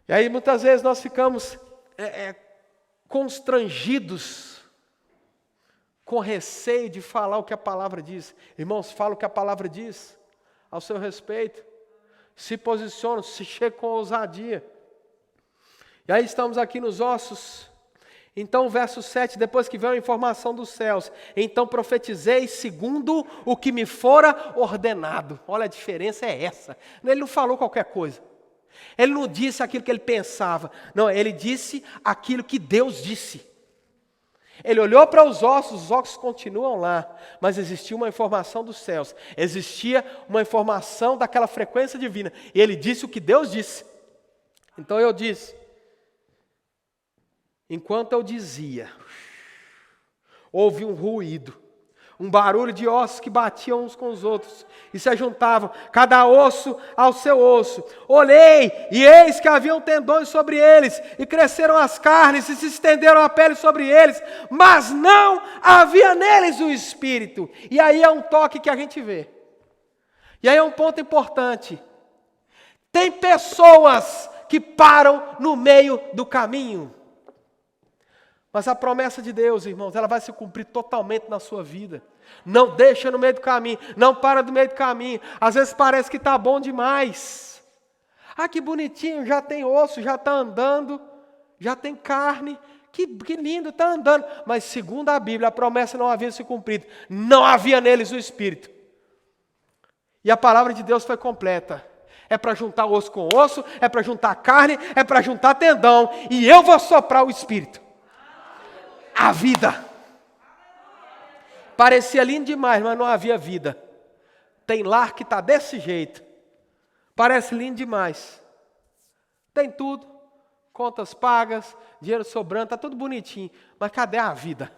E aí muitas vezes nós ficamos constrangidos, com receio de falar o que a palavra diz. Irmãos, fala o que a palavra diz ao seu respeito. Se posiciona, se chega com ousadia. E aí estamos aqui nos ossos. Então, verso 7, depois que veio a informação dos céus, então profetizei segundo o que me fora ordenado. Olha, a diferença é essa. Ele não falou qualquer coisa. Ele não disse aquilo que ele pensava. Não, ele disse aquilo que Deus disse. Ele olhou para os ossos continuam lá, mas existia uma informação dos céus, existia uma informação daquela frequência divina, e ele disse o que Deus disse. Então eu disse, enquanto eu dizia, houve um ruído, um barulho de ossos que batiam uns com os outros e se ajuntavam, cada osso ao seu osso. Olhei, e eis que haviam tendões sobre eles, e cresceram as carnes, e se estenderam a pele sobre eles, mas não havia neles o espírito. E aí é um toque que a gente vê. E aí é um ponto importante. Tem pessoas que param no meio do caminho. Mas a promessa de Deus, irmãos, ela vai se cumprir totalmente na sua vida. Não deixa no meio do caminho, não para no meio do caminho. Às vezes parece que está bom demais. Ah, que bonitinho, já tem osso, já está andando, já tem carne. Que lindo, está andando. Mas segundo a Bíblia, a promessa não havia se cumprido. Não havia neles o Espírito. E a palavra de Deus foi completa. É para juntar osso com osso, é para juntar carne, é para juntar tendão. E eu vou soprar o Espírito. A vida. Parecia lindo demais, mas não havia vida. Tem lar que está desse jeito. Parece lindo demais. Tem tudo. Contas pagas, dinheiro sobrando, está tudo bonitinho. Mas cadê a vida?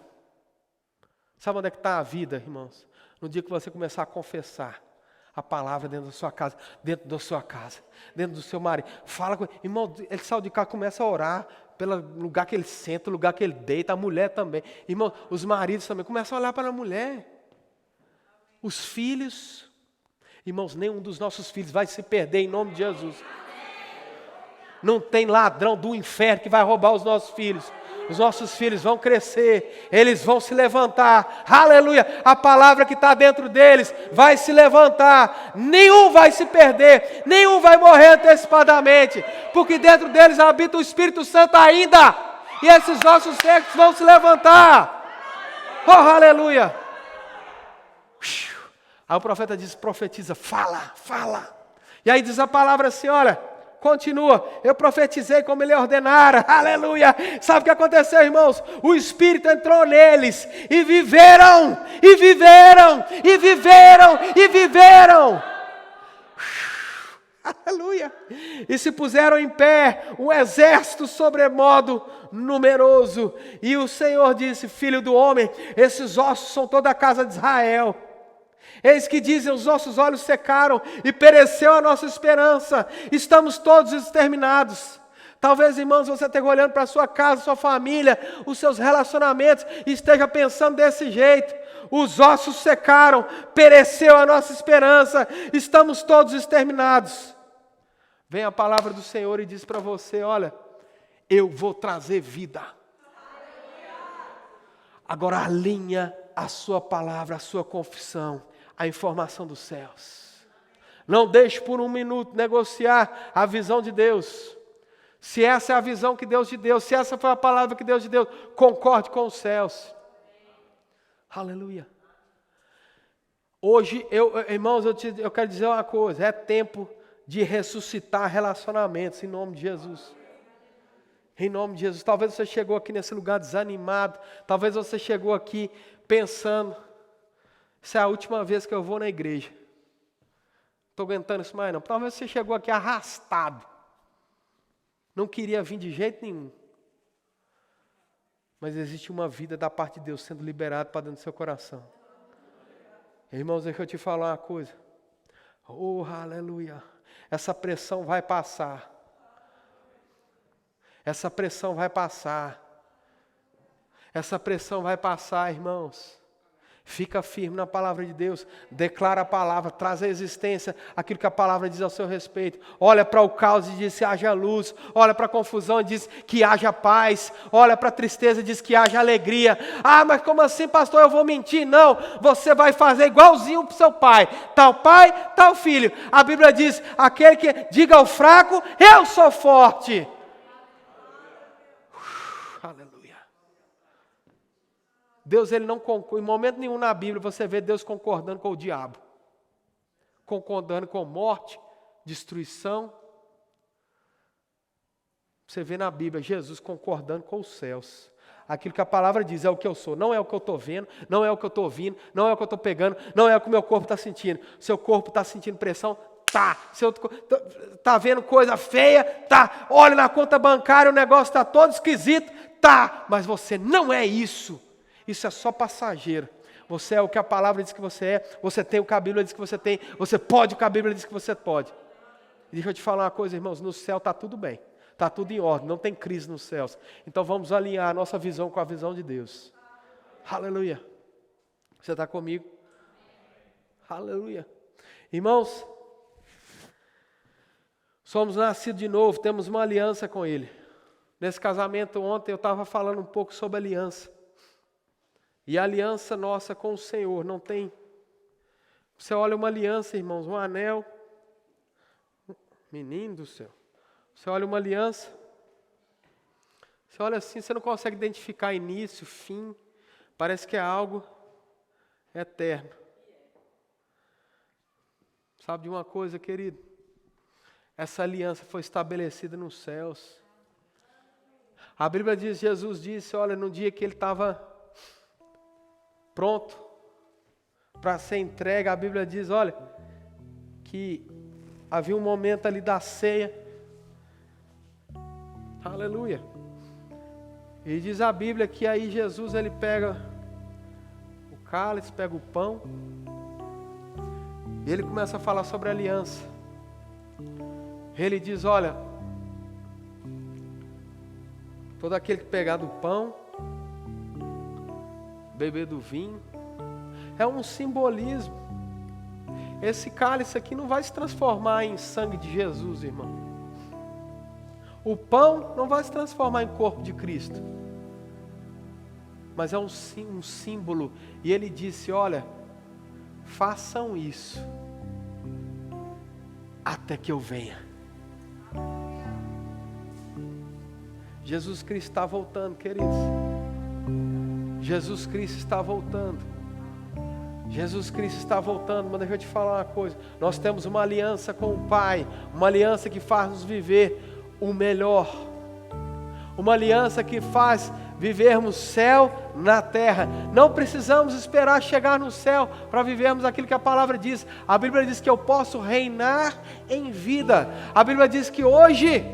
Sabe onde é que está a vida, irmãos? No dia que você começar a confessar a palavra dentro da sua casa, dentro da sua casa, dentro do seu marido. Fala com ele. Irmão, ele saiu de cá, começa a orar pelo lugar que ele senta, o lugar que ele deita, a mulher também. Irmão, os maridos também começam a olhar para a mulher. Os filhos. Irmãos, nenhum dos nossos filhos vai se perder em nome de Jesus. Não tem ladrão do inferno que vai roubar os nossos filhos. Os nossos filhos vão crescer, eles vão se levantar, aleluia, a palavra que está dentro deles vai se levantar, nenhum vai se perder, nenhum vai morrer antecipadamente, porque dentro deles habita o Espírito Santo ainda, e esses nossos secos vão se levantar, oh aleluia. Aí o profeta diz, profetiza, fala, e aí diz a palavra assim, olha, continua, eu profetizei como ele ordenara, aleluia. Sabe o que aconteceu, irmãos? O Espírito entrou neles e viveram, e viveram, e viveram, e viveram. Aleluia. E se puseram em pé um exército sobremodo numeroso. E o Senhor disse, filho do homem, esses ossos são toda a casa de Israel. Eis que dizem, os nossos olhos secaram e pereceu a nossa esperança. Estamos todos exterminados. Talvez, irmãos, você esteja olhando para a sua casa, sua família, os seus relacionamentos e esteja pensando desse jeito. Os ossos secaram, pereceu a nossa esperança. Estamos todos exterminados. Vem a palavra do Senhor e diz para você, olha, eu vou trazer vida. Agora alinha a sua palavra, a sua confissão, a informação dos céus. Não deixe por um minuto negociar a visão de Deus. Se essa é a visão que Deus te deu, se essa foi a palavra que Deus te deu, concorde com os céus. Aleluia. Hoje, irmãos, eu quero dizer uma coisa, é tempo de ressuscitar relacionamentos em nome de Jesus. Em nome de Jesus. Talvez você chegou aqui nesse lugar desanimado, talvez você chegou aqui pensando, essa é a última vez que eu vou na igreja. Não estou aguentando isso mais não. Talvez você chegou aqui arrastado. Não queria vir de jeito nenhum. Mas existe uma vida da parte de Deus sendo liberada para dentro do seu coração. Irmãos, deixa eu te falar uma coisa. Oh, aleluia. Essa pressão vai passar. Essa pressão vai passar. Essa pressão vai passar, irmãos. Fica firme na palavra de Deus, declara a palavra, traz à existência aquilo que a palavra diz ao seu respeito. Olha para o caos e diz que haja luz, olha para a confusão e diz que haja paz, olha para a tristeza e diz que haja alegria. Ah, mas como assim, pastor, eu vou mentir? Não, você vai fazer igualzinho para o seu pai, tal filho. A Bíblia diz, aquele que diga ao fraco, eu sou forte. Aleluia. Deus, ele não concorda, em momento nenhum na Bíblia você vê Deus concordando com o diabo. Concordando com morte, destruição. Você vê na Bíblia Jesus concordando com os céus. Aquilo que a palavra diz é o que eu sou, não é o que eu estou vendo, não é o que eu estou ouvindo, não é o que eu estou pegando, não é o que o meu corpo está sentindo. Seu corpo está sentindo pressão? Tá. Seu tá vendo coisa feia? Tá. Olha na conta bancária, o negócio está todo esquisito? Tá. Mas você não é isso. Isso é só passageiro. Você é o que a palavra diz que você é, você tem o que a Bíblia diz que você tem, você pode o que a Bíblia diz que você pode. E deixa eu te falar uma coisa, irmãos, no céu está tudo bem. Está tudo em ordem, não tem crise nos céus. Então vamos alinhar a nossa visão com a visão de Deus. Aleluia. Você está comigo? Aleluia. Irmãos, somos nascidos de novo, temos uma aliança com Ele. Nesse casamento ontem eu estava falando um pouco sobre aliança. E a aliança nossa com o Senhor não tem. Você olha uma aliança, irmãos, um anel. Menino do céu. Você olha uma aliança, você olha assim, você não consegue identificar início, fim, parece que é algo eterno. Sabe de uma coisa, querido? Essa aliança foi estabelecida nos céus. A Bíblia diz, Jesus disse, olha, no dia que ele estava pronto para ser entregue, a Bíblia diz, olha, que havia um momento ali da ceia. Aleluia. E diz a Bíblia que aí Jesus ele pega o cálice, pega o pão, e ele começa a falar sobre a aliança. Ele diz, olha, todo aquele que pegar do pão, beber do vinho, é um simbolismo. Esse cálice aqui não vai se transformar em sangue de Jesus, irmão. O pão não vai se transformar em corpo de Cristo. Mas é um símbolo. E ele disse, olha, façam isso até que eu venha. Jesus Cristo está voltando, queridos. Jesus Cristo está voltando. Jesus Cristo está voltando, mas deixa eu te falar uma coisa. Nós temos uma aliança com o Pai. Uma aliança que faz nos viver o melhor, uma aliança que faz vivermos céu na terra. Não precisamos esperar chegar no céu para vivermos aquilo que a palavra diz. A Bíblia diz que eu posso reinar em vida. A Bíblia diz que hoje,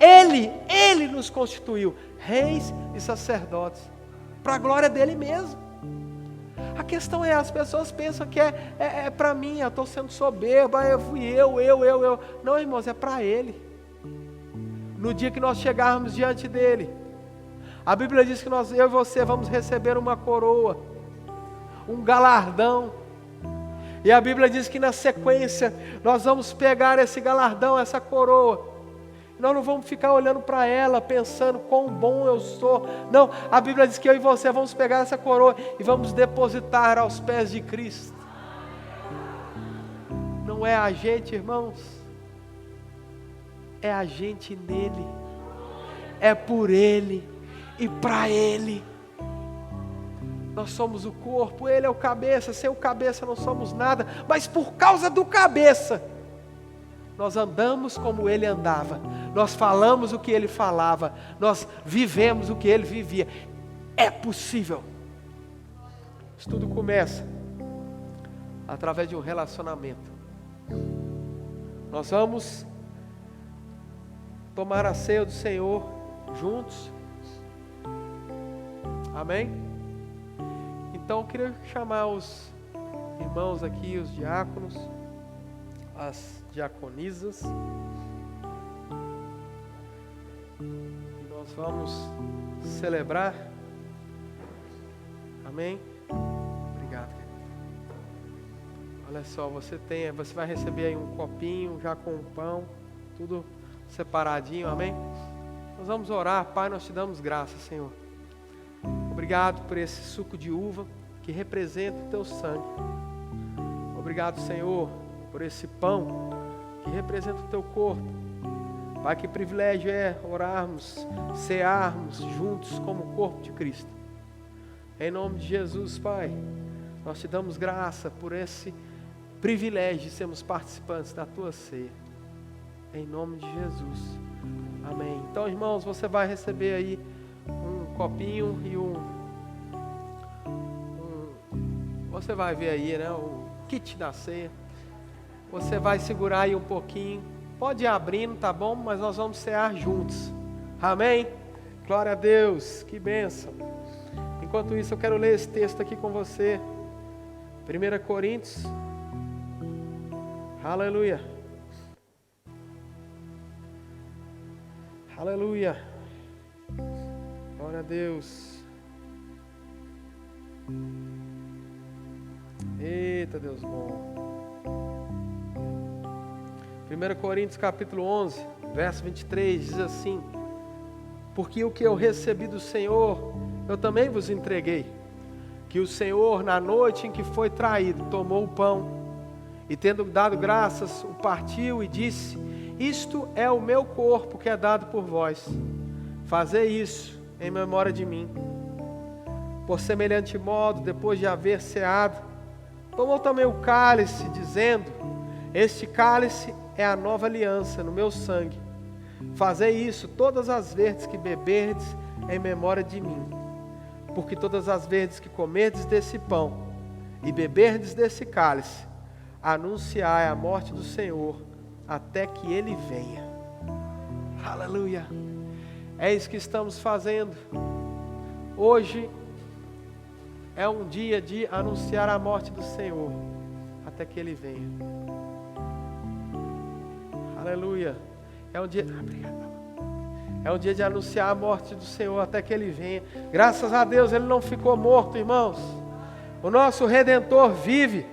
Ele nos constituiu reis e sacerdotes, para a glória dEle mesmo. A questão é, as pessoas pensam que é para mim, eu estou sendo soberba, eu fui eu. Não, irmãos, é para Ele. No dia que nós chegarmos diante dEle, a Bíblia diz que eu e você vamos receber uma coroa, um galardão. E a Bíblia diz que na sequência, nós vamos pegar esse galardão, essa coroa. Nós não vamos ficar olhando para ela, pensando quão bom eu sou. Não, a Bíblia diz que eu e você vamos pegar essa coroa e vamos depositar aos pés de Cristo. Não é a gente, irmãos. É a gente nele, é por Ele e para Ele. Nós somos o corpo, Ele é o cabeça. Sem o cabeça não somos nada, mas por causa do cabeça, nós andamos como Ele andava, nós falamos o que Ele falava, nós vivemos o que Ele vivia. É possível. Isso tudo começa através de um relacionamento. Nós vamos tomar a ceia do Senhor juntos. Amém? Então eu queria chamar os irmãos aqui, os diáconos, as diaconisas. E nós vamos celebrar. Amém? Obrigado. Olha só, você vai receber aí um copinho já com o pão, tudo separadinho, amém? Nós vamos orar. Pai, nós te damos graça, Senhor. Obrigado por esse suco de uva que representa o teu sangue. Obrigado, Senhor, por esse pão que representa o teu corpo. Pai, que privilégio é orarmos, cearmos juntos como o corpo de Cristo. Em nome de Jesus, Pai, nós te damos graça por esse privilégio de sermos participantes da tua ceia. Em nome de Jesus. Amém. Então, irmãos, você vai receber aí um copinho e você vai ver aí, né, o kit da ceia. Você vai segurar aí um pouquinho. Pode ir abrindo, tá bom? Mas nós vamos cear juntos. Amém? Glória a Deus. Que bênção. Enquanto isso, eu quero ler esse texto aqui com você. 1 Coríntios. Aleluia. Aleluia. Glória a Deus. Eita, Deus bom. 1 Coríntios capítulo 11, verso 23, diz assim: porque o que eu recebi do Senhor, eu também vos entreguei, que o Senhor, na noite em que foi traído, tomou o pão, e tendo dado graças, o partiu e disse: isto é o meu corpo que é dado por vós, fazei isso em memória de mim. Por semelhante modo, depois de haver ceado, tomou também o cálice, dizendo: este cálice é a nova aliança no meu sangue. Fazei isso todas as vezes que beberdes em memória de mim. Porque todas as vezes que comerdes desse pão e beberdes desse cálice, anunciai a morte do Senhor até que Ele venha. Aleluia! É isso que estamos fazendo. Hoje é um dia de anunciar a morte do Senhor até que Ele venha. Aleluia. É um dia... É um dia de anunciar a morte do Senhor até que Ele venha. Graças a Deus Ele não ficou morto, irmãos. O nosso Redentor vive.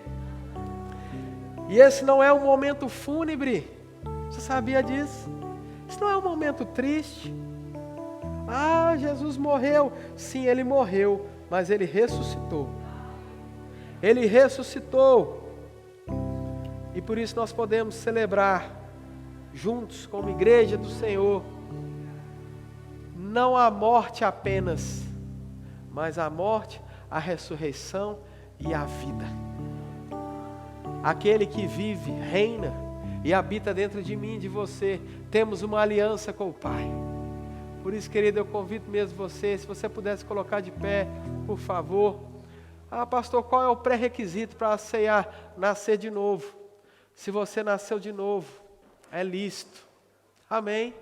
E esse não é um momento fúnebre. Você sabia disso? Isso não é um momento triste. Ah, Jesus morreu. Sim, Ele morreu, mas Ele ressuscitou. Ele ressuscitou. E por isso nós podemos celebrar juntos, como igreja do Senhor, não a morte apenas, mas a morte, a ressurreição e a vida. Aquele que vive, reina e habita dentro de mim e de você. Temos uma aliança com o Pai. Por isso, querido, eu convido mesmo você, se você pudesse colocar de pé, por favor. Ah, pastor, qual é o pré-requisito para ceiar? Nascer de novo. Se você nasceu de novo, é lícito. Amém?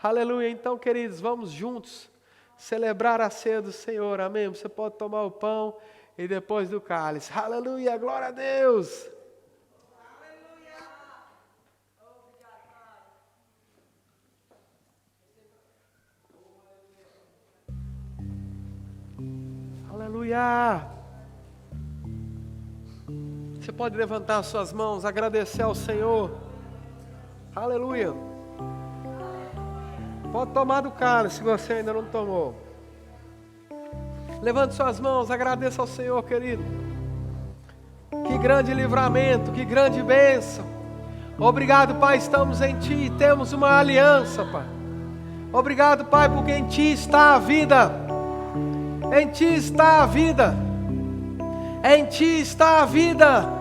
Aleluia. Então, queridos, vamos juntos celebrar a ceia do Senhor. Amém? Você pode tomar o pão e depois do cálice. Aleluia. Glória a Deus. Aleluia. Você pode levantar suas mãos, agradecer ao Senhor. Aleluia. Pode tomar do cálice se você ainda não tomou. Levante suas mãos, agradeça ao Senhor, querido. Que grande livramento, que grande bênção. Obrigado, Pai, estamos em Ti, temos uma aliança, Pai. Obrigado, Pai, porque em Ti está a vida. Em Ti está a vida. Em Ti está a vida.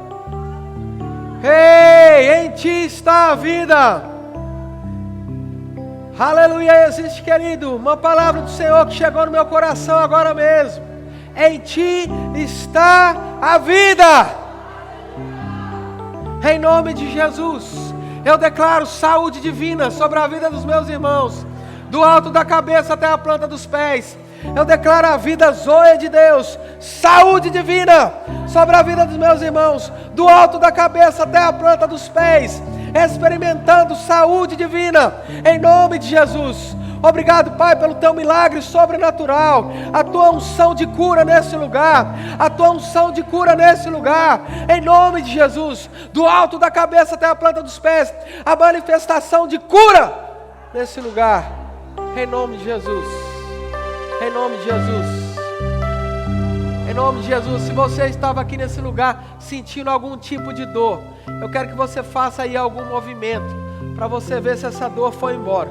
Ei, em Ti está a vida. Aleluia. Existe, querido, uma palavra do Senhor que chegou no meu coração agora mesmo. Em Ti está a vida. Em nome de Jesus, eu declaro saúde divina sobre a vida dos meus irmãos, do alto da cabeça até a planta dos pés. Eu declaro a vida zoe de Deus, saúde divina sobre a vida dos meus irmãos, do alto da cabeça até a planta dos pés, experimentando saúde divina, em nome de Jesus. Obrigado, Pai, pelo Teu milagre sobrenatural, a Tua unção de cura nesse lugar, a Tua unção de cura nesse lugar, em nome de Jesus, do alto da cabeça até a planta dos pés, a manifestação de cura nesse lugar, em nome de Jesus. Em nome de Jesus. Em nome de Jesus. Se você estava aqui nesse lugar sentindo algum tipo de dor, eu quero que você faça aí algum movimento para você ver se essa dor foi embora,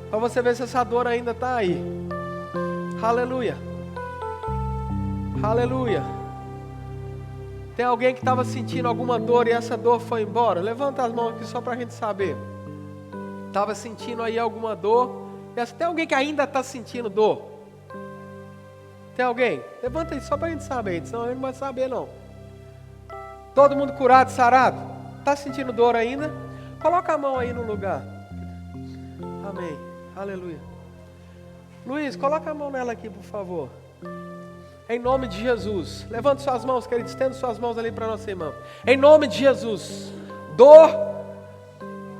para você ver se essa dor ainda está aí. Aleluia. Aleluia. Tem alguém que estava sentindo alguma dor e essa dor foi embora? Levanta as mãos aqui só para a gente saber. estava sentindo aí alguma dor. Tem alguém que ainda está sentindo dor? Tem alguém? Levanta aí só para a gente saber, senão a gente não vai saber não. Todo mundo curado, sarado? Está sentindo dor ainda? Coloca a mão aí no lugar. Amém. Aleluia. Luiz, coloca a mão nela aqui, por favor. Em nome de Jesus. Levante suas mãos, querido. Estenda suas mãos ali para nossa irmã. Em nome de Jesus. Dor,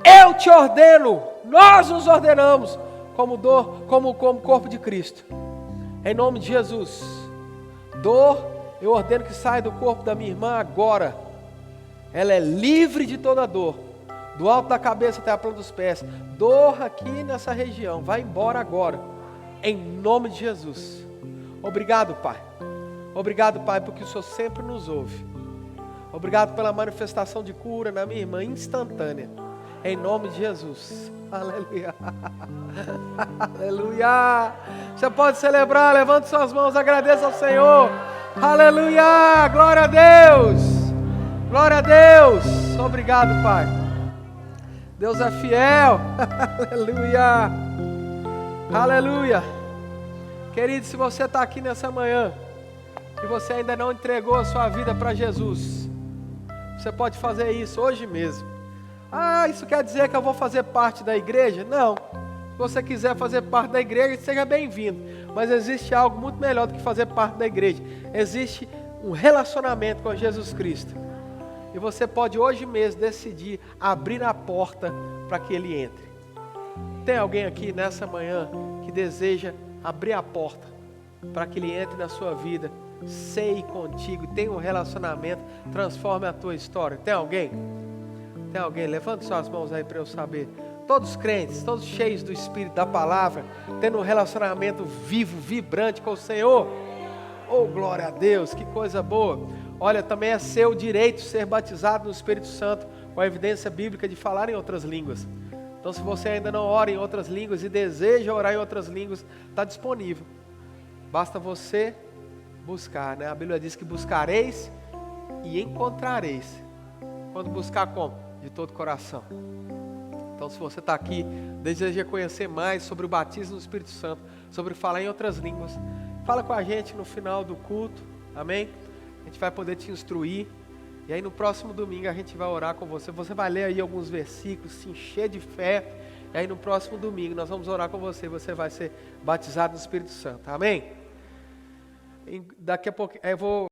eu te ordeno. Nós nos ordenamos como corpo de Cristo. Em nome de Jesus. Dor, eu ordeno que saia do corpo da minha irmã agora. Ela é livre de toda dor. Do alto da cabeça até a planta dos pés. Dor aqui nessa região. Vai embora agora. Em nome de Jesus. Obrigado, Pai. Obrigado, Pai, porque o Senhor sempre nos ouve. Obrigado pela manifestação de cura na minha irmã instantânea. Em nome de Jesus. Aleluia. Aleluia. Você pode celebrar, levante suas mãos, agradeça ao Senhor. Aleluia. Glória a Deus. Glória a Deus. Obrigado, Pai. Deus é fiel. Aleluia. Aleluia. Querido, se você está aqui nessa manhã e você ainda não entregou a sua vida para Jesus, você pode fazer isso hoje mesmo. Ah, isso quer dizer que eu vou fazer parte da igreja? Não. Se você quiser fazer parte da igreja, seja bem-vindo. Mas existe algo muito melhor do que fazer parte da igreja. Existe um relacionamento com Jesus Cristo. E você pode hoje mesmo decidir abrir a porta para que Ele entre. Tem alguém aqui nessa manhã que deseja abrir a porta para que Ele entre na sua vida, ceie contigo, tenha um relacionamento, transforme a tua história? Tem alguém? Tem alguém? Levante suas mãos aí para eu saber. Todos crentes, todos cheios do Espírito, da Palavra, tendo um relacionamento vivo, vibrante com o Senhor. Oh, glória a Deus, que coisa boa. Olha, também é seu direito ser batizado no Espírito Santo, com a evidência bíblica de falar em outras línguas. Então, se você ainda não ora em outras línguas e deseja orar em outras línguas, está disponível. Basta você buscar, né? A Bíblia diz que buscareis e encontrareis. Quando buscar como? De todo o coração. Então, se você está aqui, deseja conhecer mais sobre o batismo no Espírito Santo, sobre falar em outras línguas, fala com a gente no final do culto, amém? A gente vai poder te instruir. E aí no próximo domingo a gente vai orar com você. Você vai ler aí alguns versículos, se encher de fé. E aí no próximo domingo nós vamos orar com você. Você vai ser batizado no Espírito Santo. Amém? Daqui a pouco eu vou...